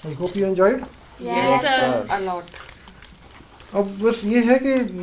I hope you enjoyed. Yes, sir. A lot. अब बस ये है कि